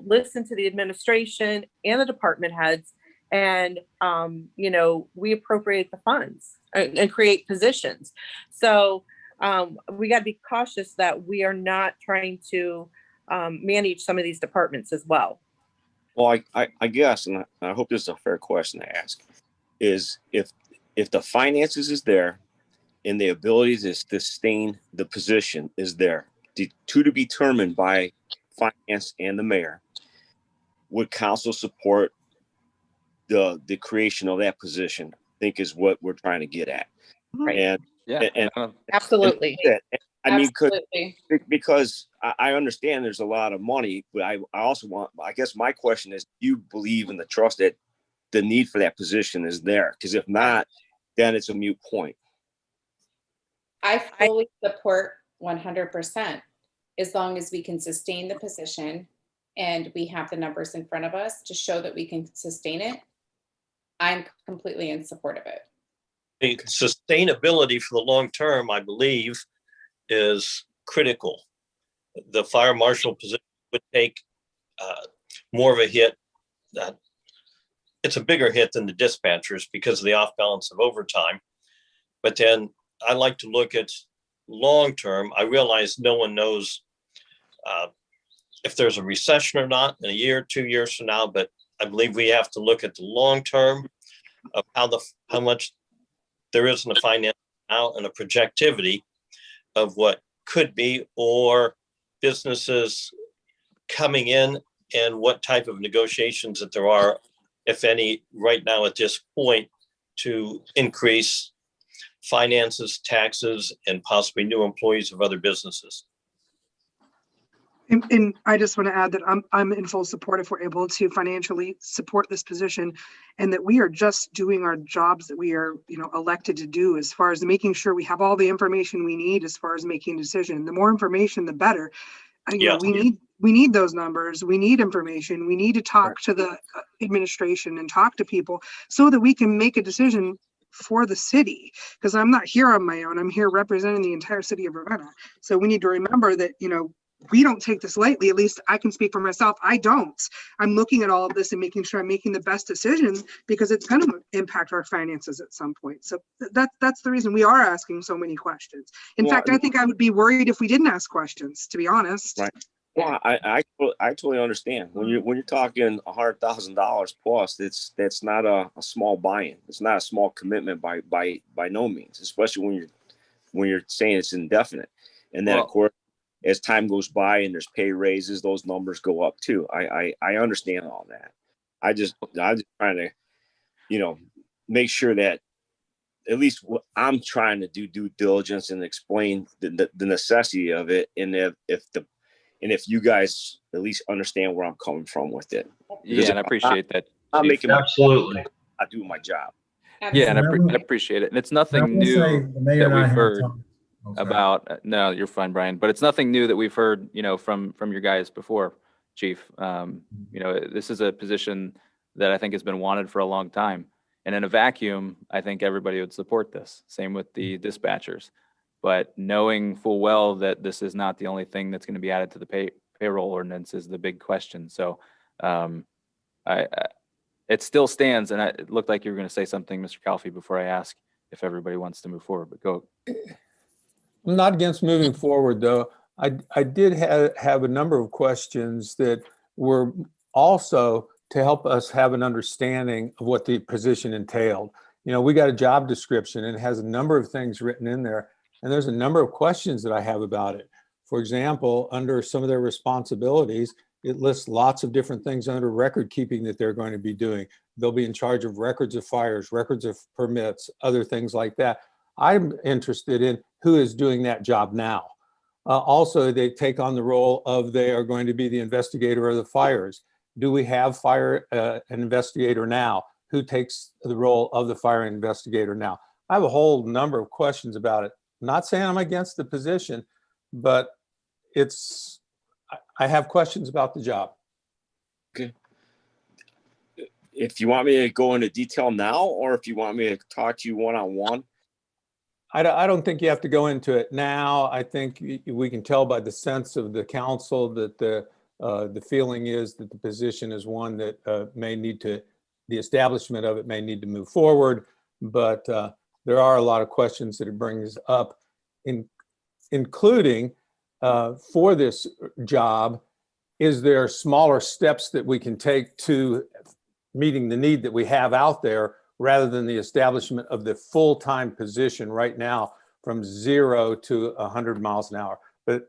listen to the administration and the department heads, and, we appropriate the funds and create positions. So we got to be cautious that we are not trying to manage some of these departments as well. Well, I guess, and I hope this is a fair question to ask, is if the finances is there and the ability to sustain the position is there, to be determined by finance and the mayor, would council support the creation of that position? I think is what we're trying to get at. Right. And Yeah. and Absolutely. I mean, Absolutely. because I understand there's a lot of money, but I also I guess my question is, do you believe in the trust that the need for that position is there? Because if not, then it's a moot point. I fully support 100%, as long as we can sustain the position and we have the numbers in front of us to show that we can sustain it. I'm completely in support of it. The sustainability for the long term, I believe, is critical. The fire marshal position would take more of a hit. It's a bigger hit than the dispatchers because of the off balance of overtime. But then I like to look at long term. I realize no one knows if there's a recession or not in a year, 2 years from now, but I believe we have to look at the long term of how much there is in the finance now and a projectivity of what could be, or businesses coming in and what type of negotiations that there are, if any, right now at this point to increase finances, taxes, and possibly new employees of other businesses. And I just want to add that I'm in full support if we're able to financially support this position, and that we are just doing our jobs that we are, elected to do, as far as making sure we have all the information we need as far as making a decision. The more information, the better. Yeah. We need those numbers. We need information. We need to talk to the administration and talk to people so that we can make a decision for the city, because I'm not here on my own. I'm here representing the entire city of Ravenna. So we need to remember that, we don't take this lightly. At least I can speak for myself. I don't. I'm looking at all of this and making sure I'm making the best decisions, because it's going to impact our finances at some point. So that's the reason we are asking so many questions. In fact, I think I would be worried if we didn't ask questions, to be honest. Right. Well, I totally understand. When you're talking $100,000 plus, that's not a small buy-in. It's not a small commitment by no means, especially when you're saying it's indefinite. And then, of course, as time goes by and there's pay raises, those numbers go up too. I understand all that. I'm just trying to, make sure that at least I'm trying to do due diligence and explain the necessity of it. And if you guys at least understand where I'm coming from with it. Yeah, and I appreciate that. I'm Chief. making Absolutely. I do my job. Yeah, and I Absolutely. appreciate it. And it's I nothing will say new the mayor that and I we've have heard talked- oh, sorry. about. No, you're fine, Brian. But it's nothing new that we've heard, from your guys before, Chief. This is a position that I think has been wanted for a long time. And in a vacuum, I think everybody would support this. Same with the dispatchers. But knowing full well that this is not the only thing that's going to be added to the payroll ordinance is the big question. So it still stands, and it looked like you were going to say something, Mr. Calfee, before I ask if everybody wants to move forward, but go. I'm not against moving forward, though. I did have a number of questions that were also to help us have an understanding of what the position entailed. You know, we got a job description and it has a number of things written in there, and there's a number of questions that I have about it. For example, under some of their responsibilities, it lists lots of different things under record keeping that they're going to be doing. They'll be in charge of records of fires, records of permits, other things like that. I'm interested in who is doing that job now. Also, they take on the role of they are going to be the investigator of the fires. Do we have an investigator now? Who takes the role of the fire investigator now? I have a whole number of questions about it. I'm not saying I'm against the position, but I have questions about the job. Okay. If you want me to go into detail now, or if you want me to talk to you one-on-one. I don't think you have to go into it now. I think we can tell by the sense of the council that the feeling is that the position is one that the establishment of it may need to move forward. But there are a lot of questions that it brings up, including for this job, is there smaller steps that we can take to meeting the need that we have out there, rather than the establishment of the full-time position right now from 0 to 100 miles an hour. But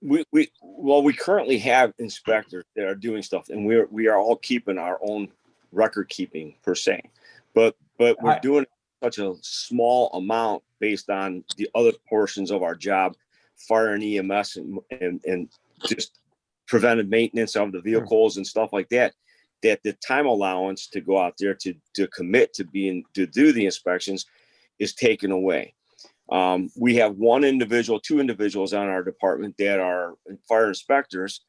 we currently have inspectors that are doing stuff, and we are all keeping our own record keeping per se, but we're doing such a small amount based on the other portions of our job, fire and EMS and just preventive maintenance of the vehicles and stuff like that, that the time allowance to go out there to commit to do the inspections is taken away. We have two individuals on our department that are fire inspectors,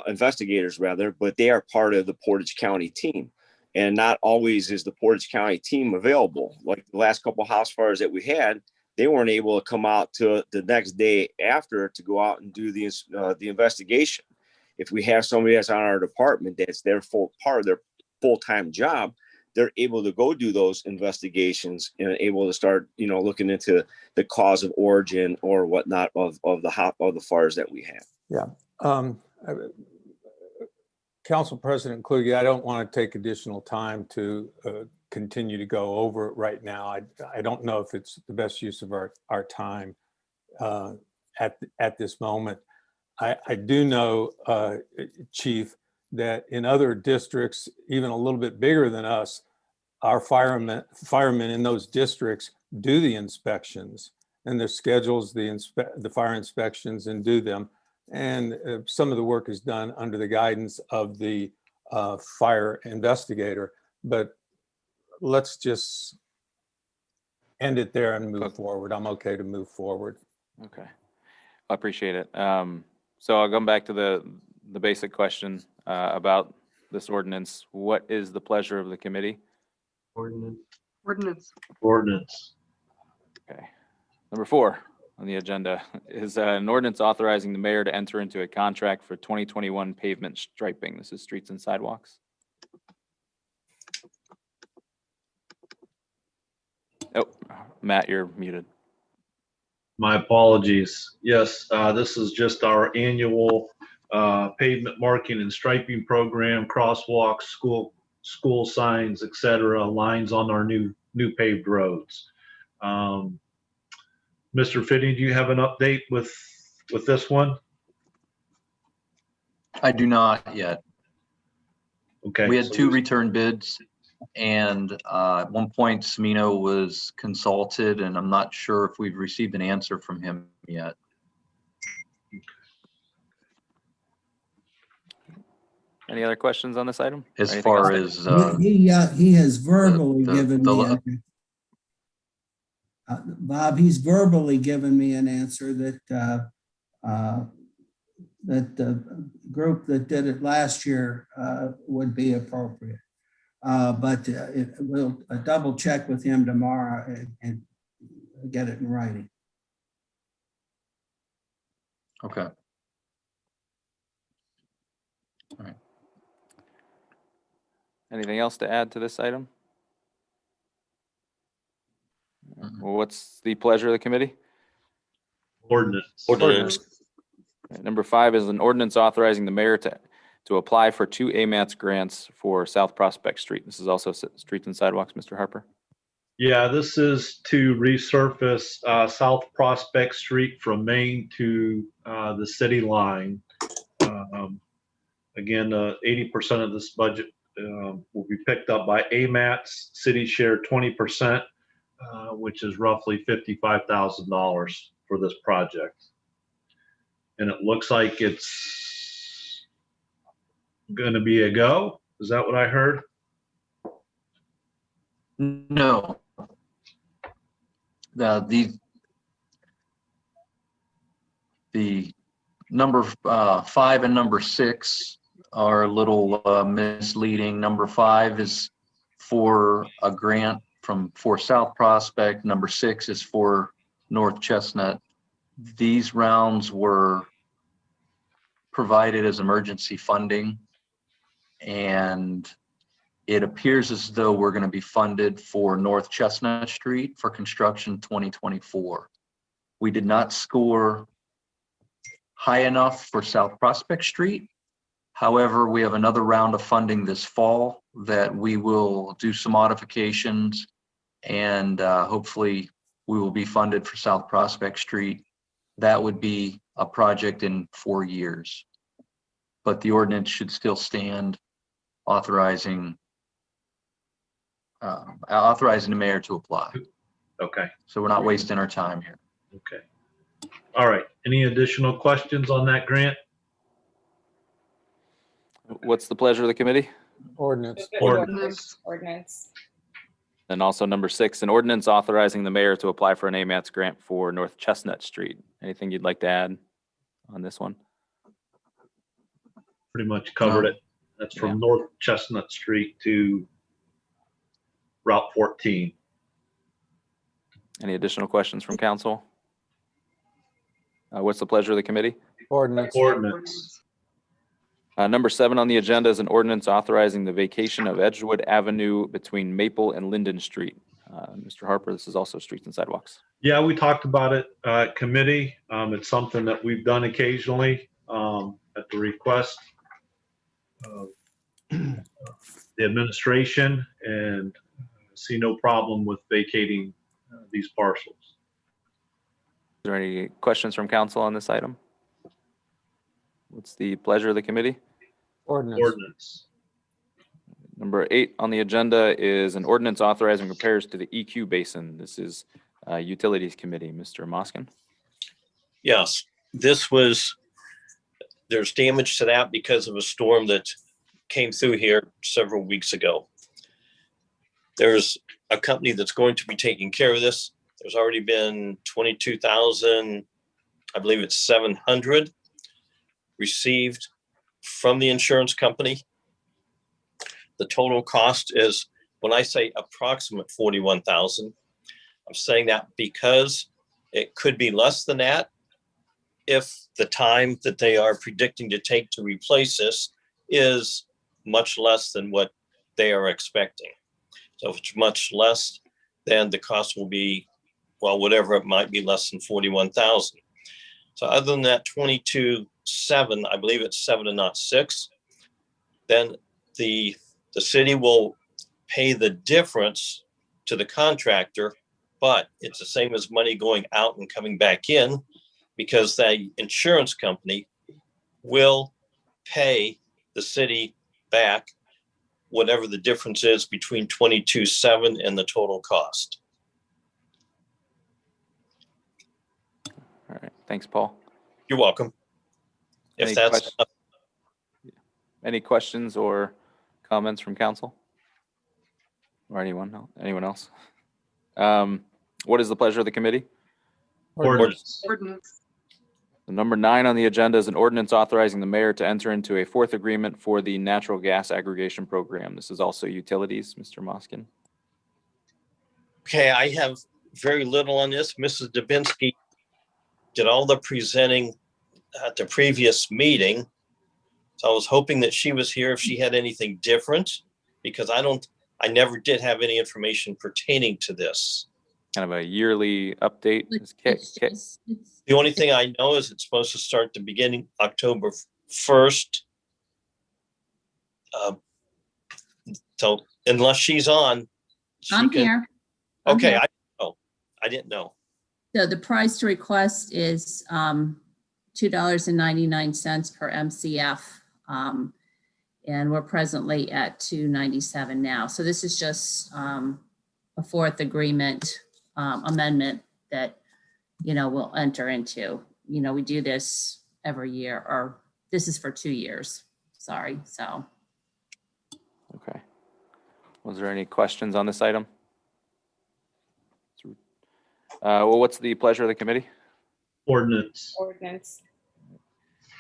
investigators rather, but they are part of the Portage County team. And not always is the Portage County team available. Like the last couple of house fires that we had, they weren't able to come out to the next day after to go out and do the investigation. If we have somebody that's on our department that's part of their full-time job, they're able to go do those investigations and able to start, looking into the cause of origin or whatnot of the fires that we have. Yeah. Council President Kluge, I don't want to take additional time to continue to go over it right now. I don't know if it's the best use of our time at this moment. I do know, Chief, that in other districts, even a little bit bigger than us, our firemen in those districts do the inspections, and their schedules the fire inspections and do them. And some of the work is done under the guidance of the fire investigator. But let's just end it there and move forward. I'm okay to move forward. Okay, I appreciate it. So I'll come back to the basic question about this ordinance. What is the pleasure of the committee? Ordinance. Okay. Number 4 on the agenda is an ordinance authorizing the mayor to enter into a contract for 2021 pavement striping. This is streets and sidewalks. Oh, Matt, you're muted. My apologies. Yes, this is just our annual pavement marking and striping program, crosswalks, school signs, etc., lines on our new paved roads. Mr. Fitting, do you have an update with this one? I do not yet. Okay. We had 2 return bids, and at one point Semino was consulted, and I'm not sure if we've received an answer from him yet. Any other questions on this item? As far as he has verbally given me Bob, he's verbally given me an answer that that the group that did it last year would be appropriate. But we'll double check with him tomorrow and get it in writing. Okay. Anything else to add to this item? Well, what's the pleasure of the committee? Ordinance. Ordinance. Number 5 is an ordinance authorizing the mayor to apply for 2 AMATS grants for South Prospect Street. This is also streets and sidewalks, Mr. Harper. Yeah, this is to resurface South Prospect Street from Main to the city line. Again, 80% of this budget will be picked up by AMATs, city share 20%, which is roughly $55,000 for this project. And it looks like it's going to be a go. Is that what I heard? No. The number 5 and number 6 are a little misleading. Number 5 is for a grant for South Prospect. Number 6 is for North Chestnut. These rounds were provided as emergency funding, and it appears as though we're going to be funded for North Chestnut Street for construction 2024. We did not score high enough for South Prospect Street. However, we have another round of funding this fall that we will do some modifications, and hopefully we will be funded for South Prospect Street. That would be a project in 4 years. But the ordinance should still stand authorizing the mayor to apply. Okay. So we're not wasting our time here. Okay. All right. Any additional questions on that grant? What's the pleasure of the committee? Ordinance. Ordinance. And also number 6, an ordinance authorizing the mayor to apply for an AMATS grant for North Chestnut Street. Anything you'd like to add on this one? Pretty much covered it. That's from North Chestnut Street to Route 14. Any additional questions from council? What's the pleasure of the committee? Ordinance. Ordinance. Number 7 on the agenda is an ordinance authorizing the vacation of Edgewood Avenue between Maple and Linden Street. Mr. Harper, this is also streets and sidewalks. Yeah, we talked about it at committee. It's something that we've done occasionally at the request of the administration, and see no problem with vacating these parcels. Is there any questions from council on this item? What's the pleasure of the committee? Ordinance. Ordinance. Number 8 on the agenda is an ordinance authorizing repairs to the EQ basin. This is Utilities Committee. Mr. Moskin. Yes, there's damage to that because of a storm that came through here several weeks ago. There's a company that's going to be taking care of this. There's already been 22,000, I believe it's 700 received from the insurance company. The total cost is, when I say approximate 41,000, I'm saying that because it could be less than that if the time that they are predicting to take to replace this is much less than what they are expecting. So if it's much less, then the cost will be, well, whatever it might be, less than 41,000. So other than that 22,700, I believe it's 7 and not 6, then the city will pay the difference to the contractor, but it's the same as money going out and coming back in, because the insurance company will pay the city back whatever the difference is between 22,700 and the total cost. All right. Thanks, Paul. You're welcome. Any questions or comments from council? Or anyone else? What is the pleasure of the committee? Ordinance. Number 9 on the agenda is an ordinance authorizing the mayor to enter into a fourth agreement for the natural gas aggregation program. This is also utilities, Mr. Moskin. Okay, I have very little on this. Mrs. Dubinsky did all the presenting at the previous meeting. So I was hoping that she was here if she had anything different, because I never did have any information pertaining to this. Kind of a yearly update. The only thing I know is it's supposed to start the beginning October 1st. So unless she's on. I'm here. I'm Okay, here. I didn't know. So the price to request is $2.99 per MCF. And we're presently at $2.97 now. So this is just a fourth agreement amendment that, we'll enter into. We do this every year, or this is for 2 years. Sorry, so. Okay. Was there any questions on this item? Well, what's the pleasure of the committee? Ordinance. Ordinance.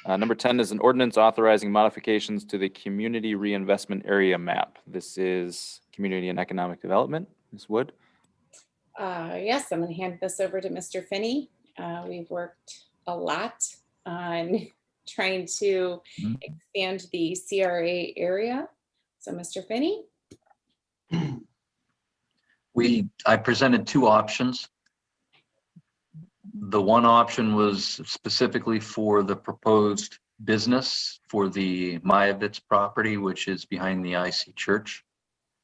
Number 10 is an ordinance authorizing modifications to the community reinvestment area map. This is community and economic development. Ms. Wood? Yes, I'm going to hand this over to Mr. Finney. We've worked a lot on trying to expand the CRA area. So Mr. Finney? I presented 2 options. The one option was specifically for the proposed business for the Mayavitz property, which is behind the IC Church.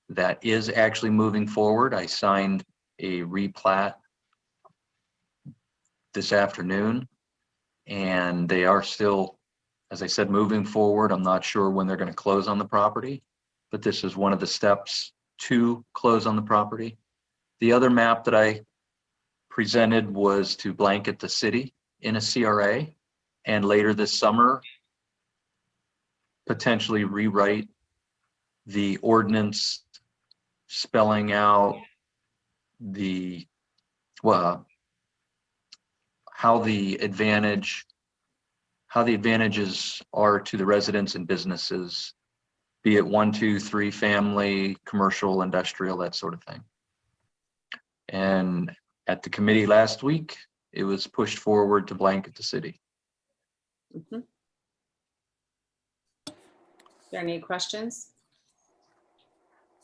That is actually moving forward. I signed a replat this afternoon, and they are still, as I said, moving forward. I'm not sure when they're going to close on the property, but this is one of the steps to close on the property. The other map that I presented was to blanket the city in a CRA, and later this summer potentially rewrite the ordinance spelling out how the advantages are to the residents and businesses, be it 1, 2, 3 family, commercial, industrial, that sort of thing. And at the committee last week, it was pushed forward to blanket the city. Mm-hmm. Is there any questions?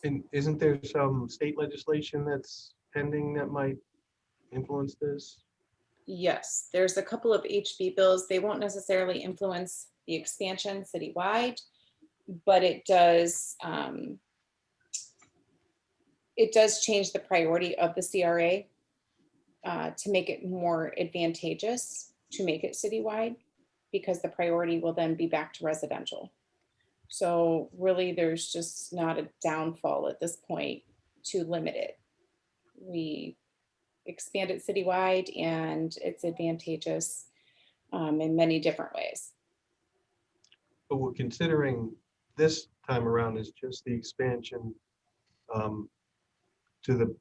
And isn't there some state legislation that's pending that might influence this? Yes, there's a couple of HB bills. They won't necessarily influence the expansion citywide, but it does change the priority of the CRA to make it more advantageous to make it citywide, because the priority will then be back to residential. So really, there's just not a downfall at this point to limit it. We expand it citywide, and it's advantageous in many different ways. But we're considering this time around is just the expansion to the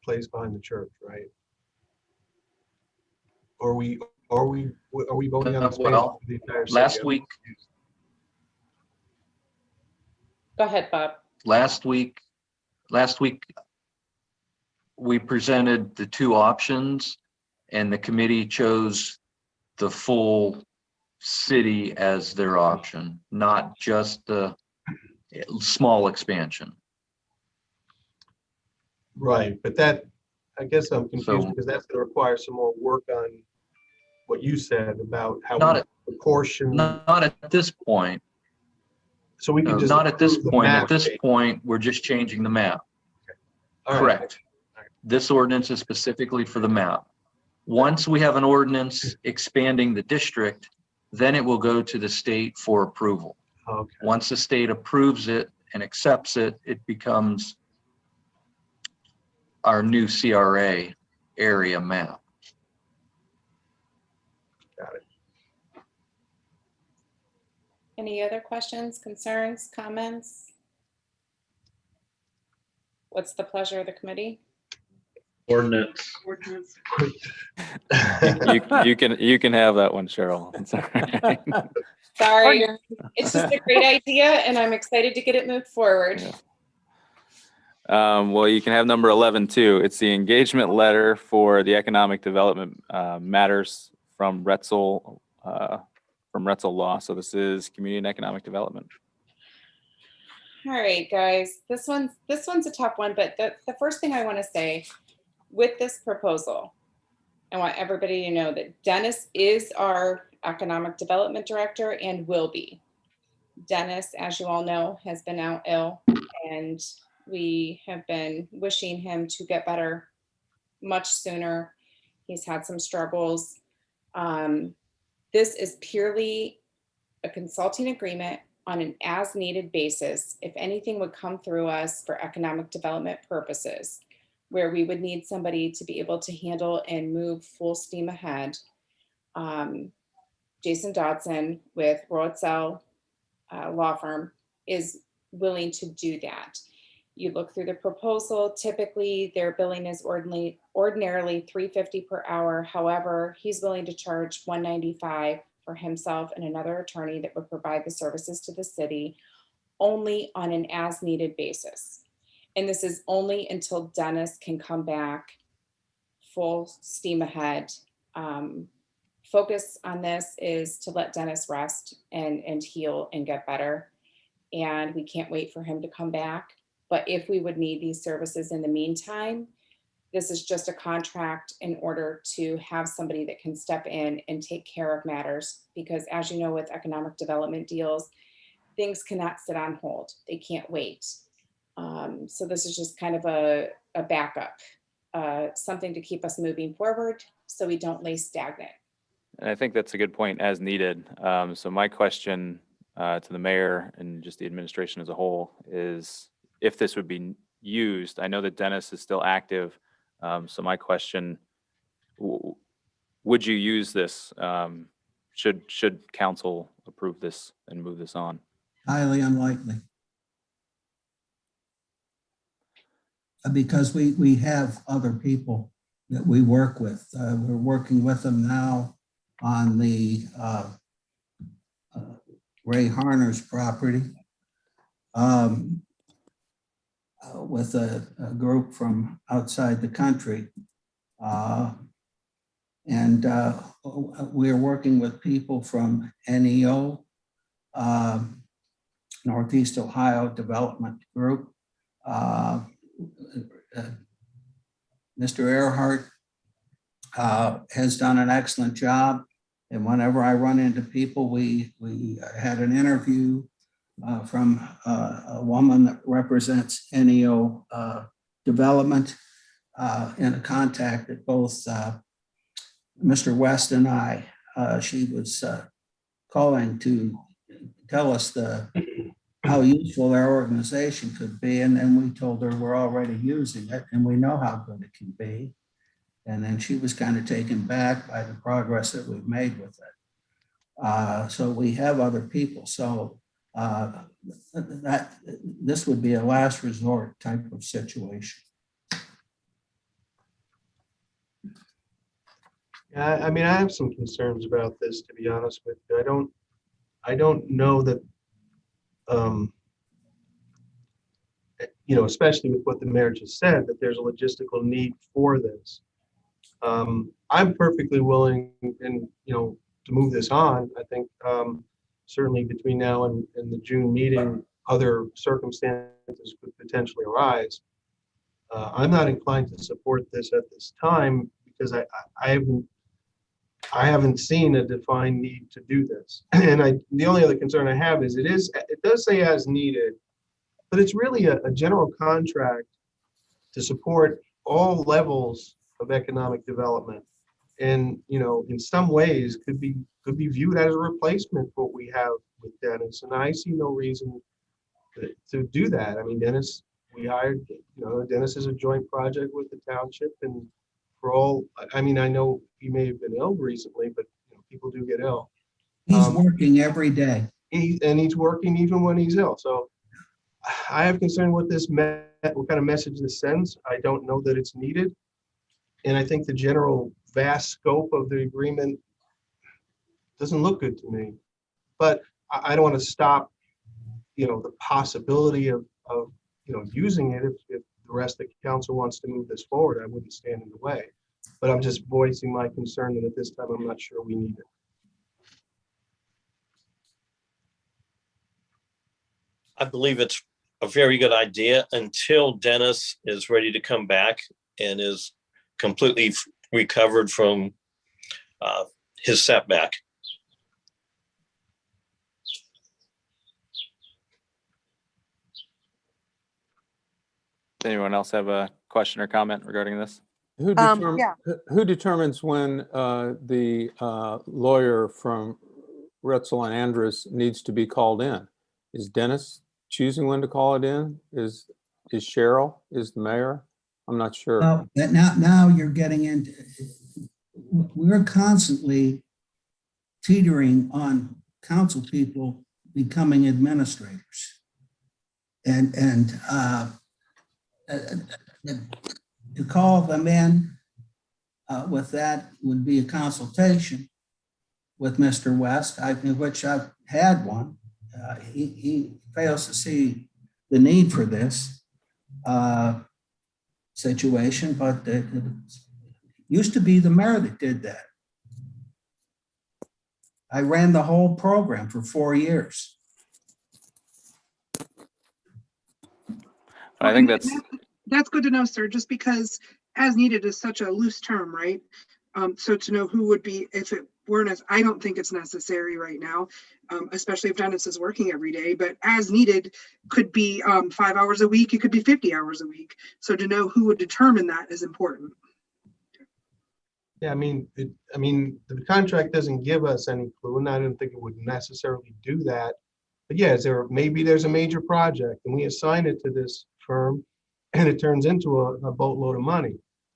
place behind the church, right? Or are we voting on the Well, the entire city? last week, Go ahead, Bob. last week, we presented the 2 options, and the committee chose the full city as their option, not just the small expansion. Right, but that, I guess I'm confused So- because that's gonna require some more work on what you said about how Not we at- proportion. Not at this point. So we No, can just. not at this approve the point. map At this change. point, we're just changing the map. All right. Correct. This ordinance is specifically for the map. Once we have an ordinance expanding the district, then it will go to the state for approval. Okay. Once the state approves it and accepts it, it becomes our new CRA area map. Got it. Any other questions, concerns, comments? What's the pleasure of the committee? Ordinance. You can have that one, Cheryl. It's all right. Sorry, it's just a great idea and I'm excited to get it moved forward. Yeah. Well, you can have number 11 too. It's the engagement letter for the economic development matters from Retzel Law. So this is community and economic development. All right, guys, this one's a tough one, but the first thing I want to say with this proposal, I want everybody to know that Dennis is our economic development director and will be. Dennis, as you all know, has been out ill and we have been wishing him to get better much sooner. He's had some struggles. This is purely a consulting agreement on an as-needed basis. If anything would come through us for economic development purposes, where we would need somebody to be able to handle and move full steam ahead. Jason Dodson with Retzel Law Firm is willing to do that. You look through the proposal, typically their billing is ordinarily $350 per hour. However, he's willing to charge $195 for himself and another attorney that would provide the services to the city only on an as-needed basis. And this is only until Dennis can come back full steam ahead. Focus on this is to let Dennis rest and heal and get better. And we can't wait for him to come back. But if we would need these services in the meantime, this is just a contract in order to have somebody that can step in and take care of matters. Because as you know, with economic development deals, things cannot sit on hold. They can't wait. So this is just kind of a backup, something to keep us moving forward so we don't lay stagnant. And I think that's a good point, as needed. So my question to the mayor and just the administration as a whole is if this would be used. I know that Dennis is still active. So my question, would you use this? Should council approve this and move this on? Highly unlikely. Because we have other people that we work with. We're working with them now on the Ray Harner's property with a group from outside the country. And we're working with people from NEO, Northeast Ohio Development Group. Mr. Earhart has done an excellent job. And whenever I run into people, we had an interview from a woman that represents NEO Development in a contact at both Mr. West and I. She was calling to tell us how useful their organization could be. And then we told her we're already using it and we know how good it can be. And then she was kind of taken back by the progress that we've made with it. So we have other people. So that this would be a last resort type of situation. Yeah, I mean, I have some concerns about this, to be honest with you. I don't know that, you know, especially with what the mayor just said, that there's a logistical need for this. I'm perfectly willing and, you know, to move this on. I think certainly between now and the June meeting, other circumstances could potentially arise. I'm not inclined to support this at this time because I haven't seen a defined need to do this. And the only other concern I have is it does say as needed, but it's really a general contract to support all levels of economic development. And, you know, in some ways could be viewed as a replacement for what we have with Dennis. And I see no reason to do that. I mean, Dennis, we hired, you know, Dennis is a joint project with the township, and for all, I mean, I know he may have been ill recently, but you know, people do get ill. He's working every day. He's working even when he's ill. So I have concern with this, what kind of message this sends. I don't know that it's needed. And I think the general vast scope of the agreement doesn't look good to me. But I don't want to stop, the possibility of using it. If the rest of the council wants to move this forward, I wouldn't stand in the way. But I'm just voicing my concern that at this time, I'm not sure we need it. I believe it's a very good idea until Dennis is ready to come back and is completely recovered from his setback. Does anyone else have a question or comment regarding this? Who Yeah. who determines when the lawyer from Retzel and Andrus needs to be called in? Is Dennis choosing when to call it in? Is Cheryl? Is the mayor? I'm not sure. Well, now you're getting into, we're constantly teetering on council people becoming administrators. And to call them in with that would be a consultation with Mr. West, which I've had one. He fails to see the need for this situation, but it used to be the mayor that did that. I ran the whole program for 4 years. I think That's good to know, sir, just because as needed is such a loose term, right? So to know who would be, if it weren't as, I don't think it's necessary right now, especially if Dennis is working every day, but as needed could be 5 hours a week, it could be 50 hours a week. So to know who would determine that is important. Yeah, the contract doesn't give us any clue, and I don't think it would necessarily do that. But yeah, maybe there's a major project and we assign it to this firm and it turns into a boatload of money.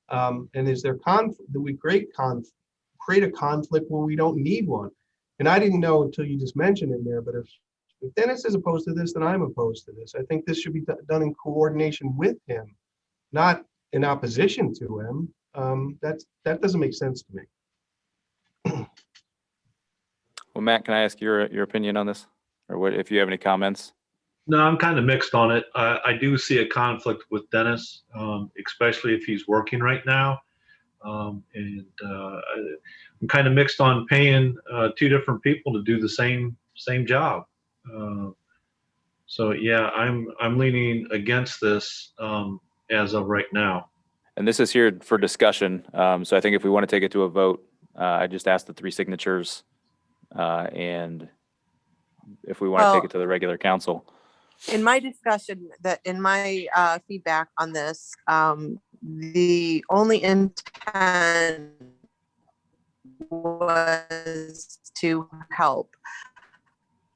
And is there conflict? Do we create a conflict where we don't need one? And I didn't know until you just mentioned it there, but if Dennis is opposed to this, then I'm opposed to this. I think this should be done in coordination with him, not in opposition to him. That doesn't make sense to me. Well, Matt, can I ask your opinion on this, or what if you have any comments? No, I'm kind of mixed on it. I do see a conflict with Dennis, especially if he's working right now. I'm kind of mixed on paying 2 different people to do the same job. So yeah, I'm leaning against this as of right now. And this is here for discussion. So I think if we want to take it to a vote, I just asked the 3 signatures, and if we want to take it to the regular council. In my discussion, in my feedback on this, the only intent was to help.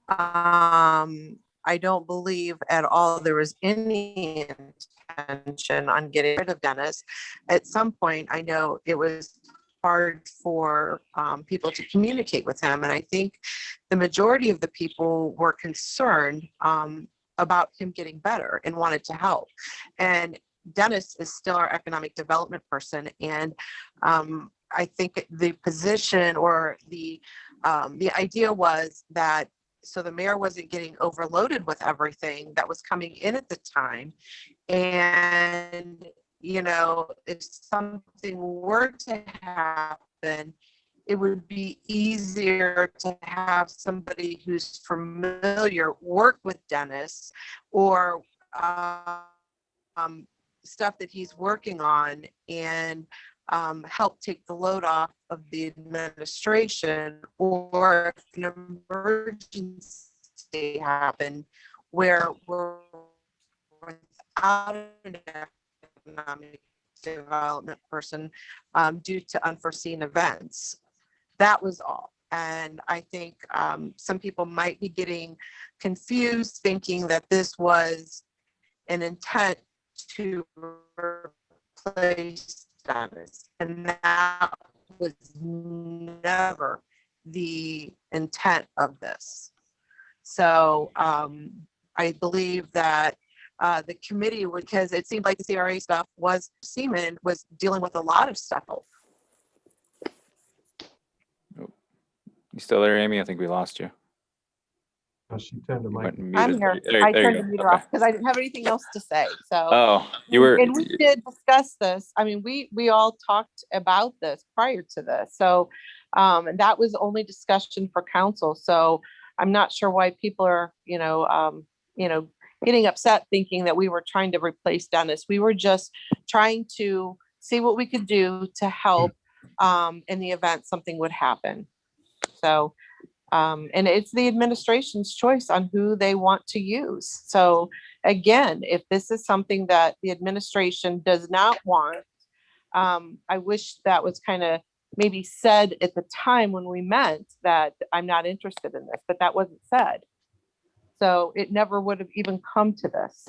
I don't believe at all there was any intention on getting rid of Dennis. At some point, I know it was hard for people to communicate with him, and I think the majority of the people were concerned about him getting better and wanted to help. And Dennis is still our economic development person, and I think the position or the idea was that so the mayor wasn't getting overloaded with everything that was coming in at the time. And, if something were to happen, it would be easier to have somebody who's familiar work with Dennis or stuff that he's working on and help take the load off of the administration, or if an emergency happened where we're without an economic development person due to unforeseen events. That was all. And I think some people might be getting confused thinking that this was an intent to replace Dennis, and that was never the intent of this. So I believe that the committee, because it seemed like the CRA stuff was, Seaman was dealing with a lot of stuff. You still there, Amy? I think we lost you. She turned the You mic. went muted. I'm here. There I you turned go. the meter Okay. off because I didn't have anything else to say. So, Oh, you were. and we did discuss this. I mean, we all talked about this prior to this. So, and that was only discussion for council. So I'm not sure why people are, getting upset thinking that we were trying to replace Dennis. We were just trying to see what we could do to help in the event something would happen. So, and it's the administration's choice on who they want to use. So again, if this is something that the administration does not want, I wish that was kind of maybe said at the time when we met that I'm not interested in this, but that wasn't said. So it never would have even come to this.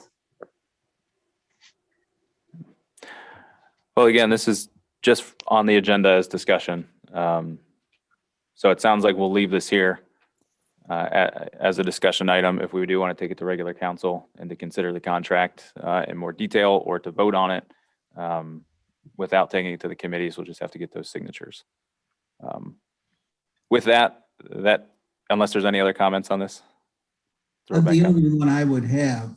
Well, again, this is just on the agenda as discussion. So it sounds like we'll leave this here as a discussion item if we do want to take it to regular council and to consider the contract in more detail or to vote on it. Without taking it to the committees, we'll just have to get those signatures. With that, unless there's any other comments on this. Throw it back The up. only one I would have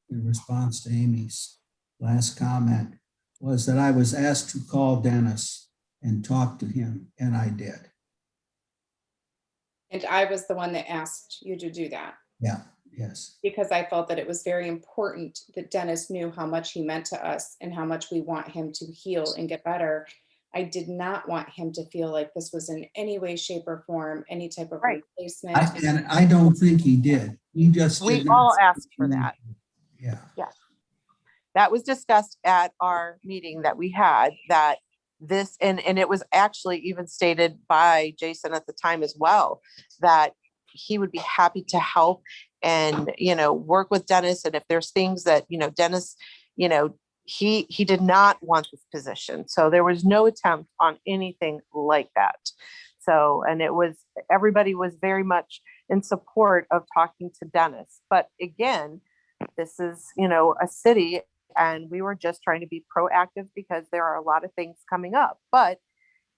in response to Amy's last comment was that I was asked to call Dennis and talk to him, and I did. And I was the one that asked you to do that Yeah, yes. because I felt that it was very important that Dennis knew how much he meant to us and how much we want him to heal and get better. I did not want him to feel like this was in any way, shape, or form any type of replacement. And I don't think he did. He just We did not all asked for that. Yeah. Yes. That was discussed at our meeting that we had, that this, and it was actually even stated by Jason at the time as well, that he would be happy to help and, work with Dennis. And if there's things that, Dennis, he did not want this position. So there was no attempt on anything like that. So, and everybody was very much in support of talking to Dennis. But again, this is, a city, and we were just trying to be proactive because there are a lot of things coming up. But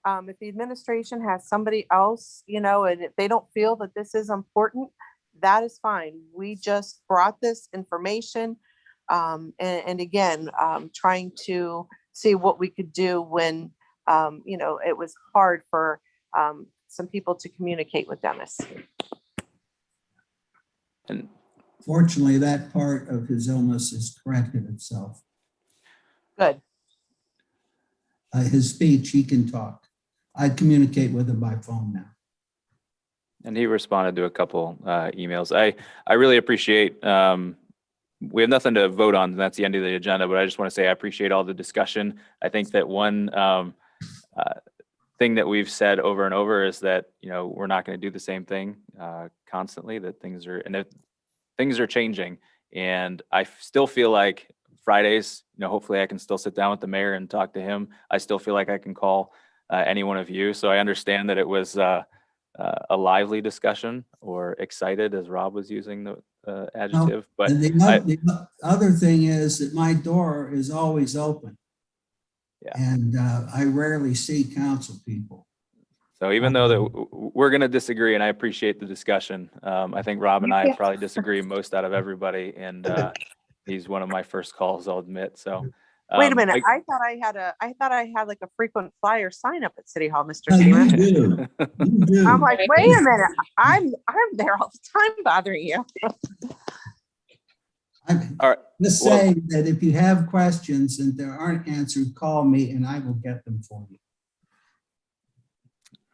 if the administration has somebody else, and if they don't feel that this is important, that is fine. We just brought this information. And again, trying to see what we could do when, it was hard for some people to communicate with Dennis. And Fortunately, that part of his illness has corrected itself. Good. His speech, he can talk. I communicate with him by phone now. And he responded to a couple emails. I really appreciate, we have nothing to vote on, and that's the end of the agenda, but I just want to say I appreciate all the discussion. I think that one thing that we've said over and over is that, we're not going to do the same thing constantly, that things are changing. And I still feel like Fridays, hopefully I can still sit down with the mayor and talk to him. I still feel like I can call any one of you. So I understand that it was a lively discussion, or excited, as Rob was using the adjective. But And the other thing is that my door is always open. Yeah. And I rarely see council people. So even though that we're going to disagree, and I appreciate the discussion, I think Rob and I probably disagree most out of everybody. And he's one of my first calls, I'll admit. So Wait a minute. I thought I had like a frequent flyer sign up at City Hall, Mr. No, Seaman. you do. You do. I'm like, wait a minute. I'm there all the time bothering you. All right. Just say that if you have questions and there aren't answered, call me and I will get them for you.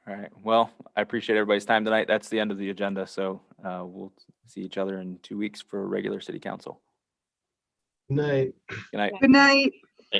All right. Well, I appreciate everybody's time tonight. That's the end of the agenda. So we'll see each other in 2 weeks for regular city council. Good night. Good night. Good night.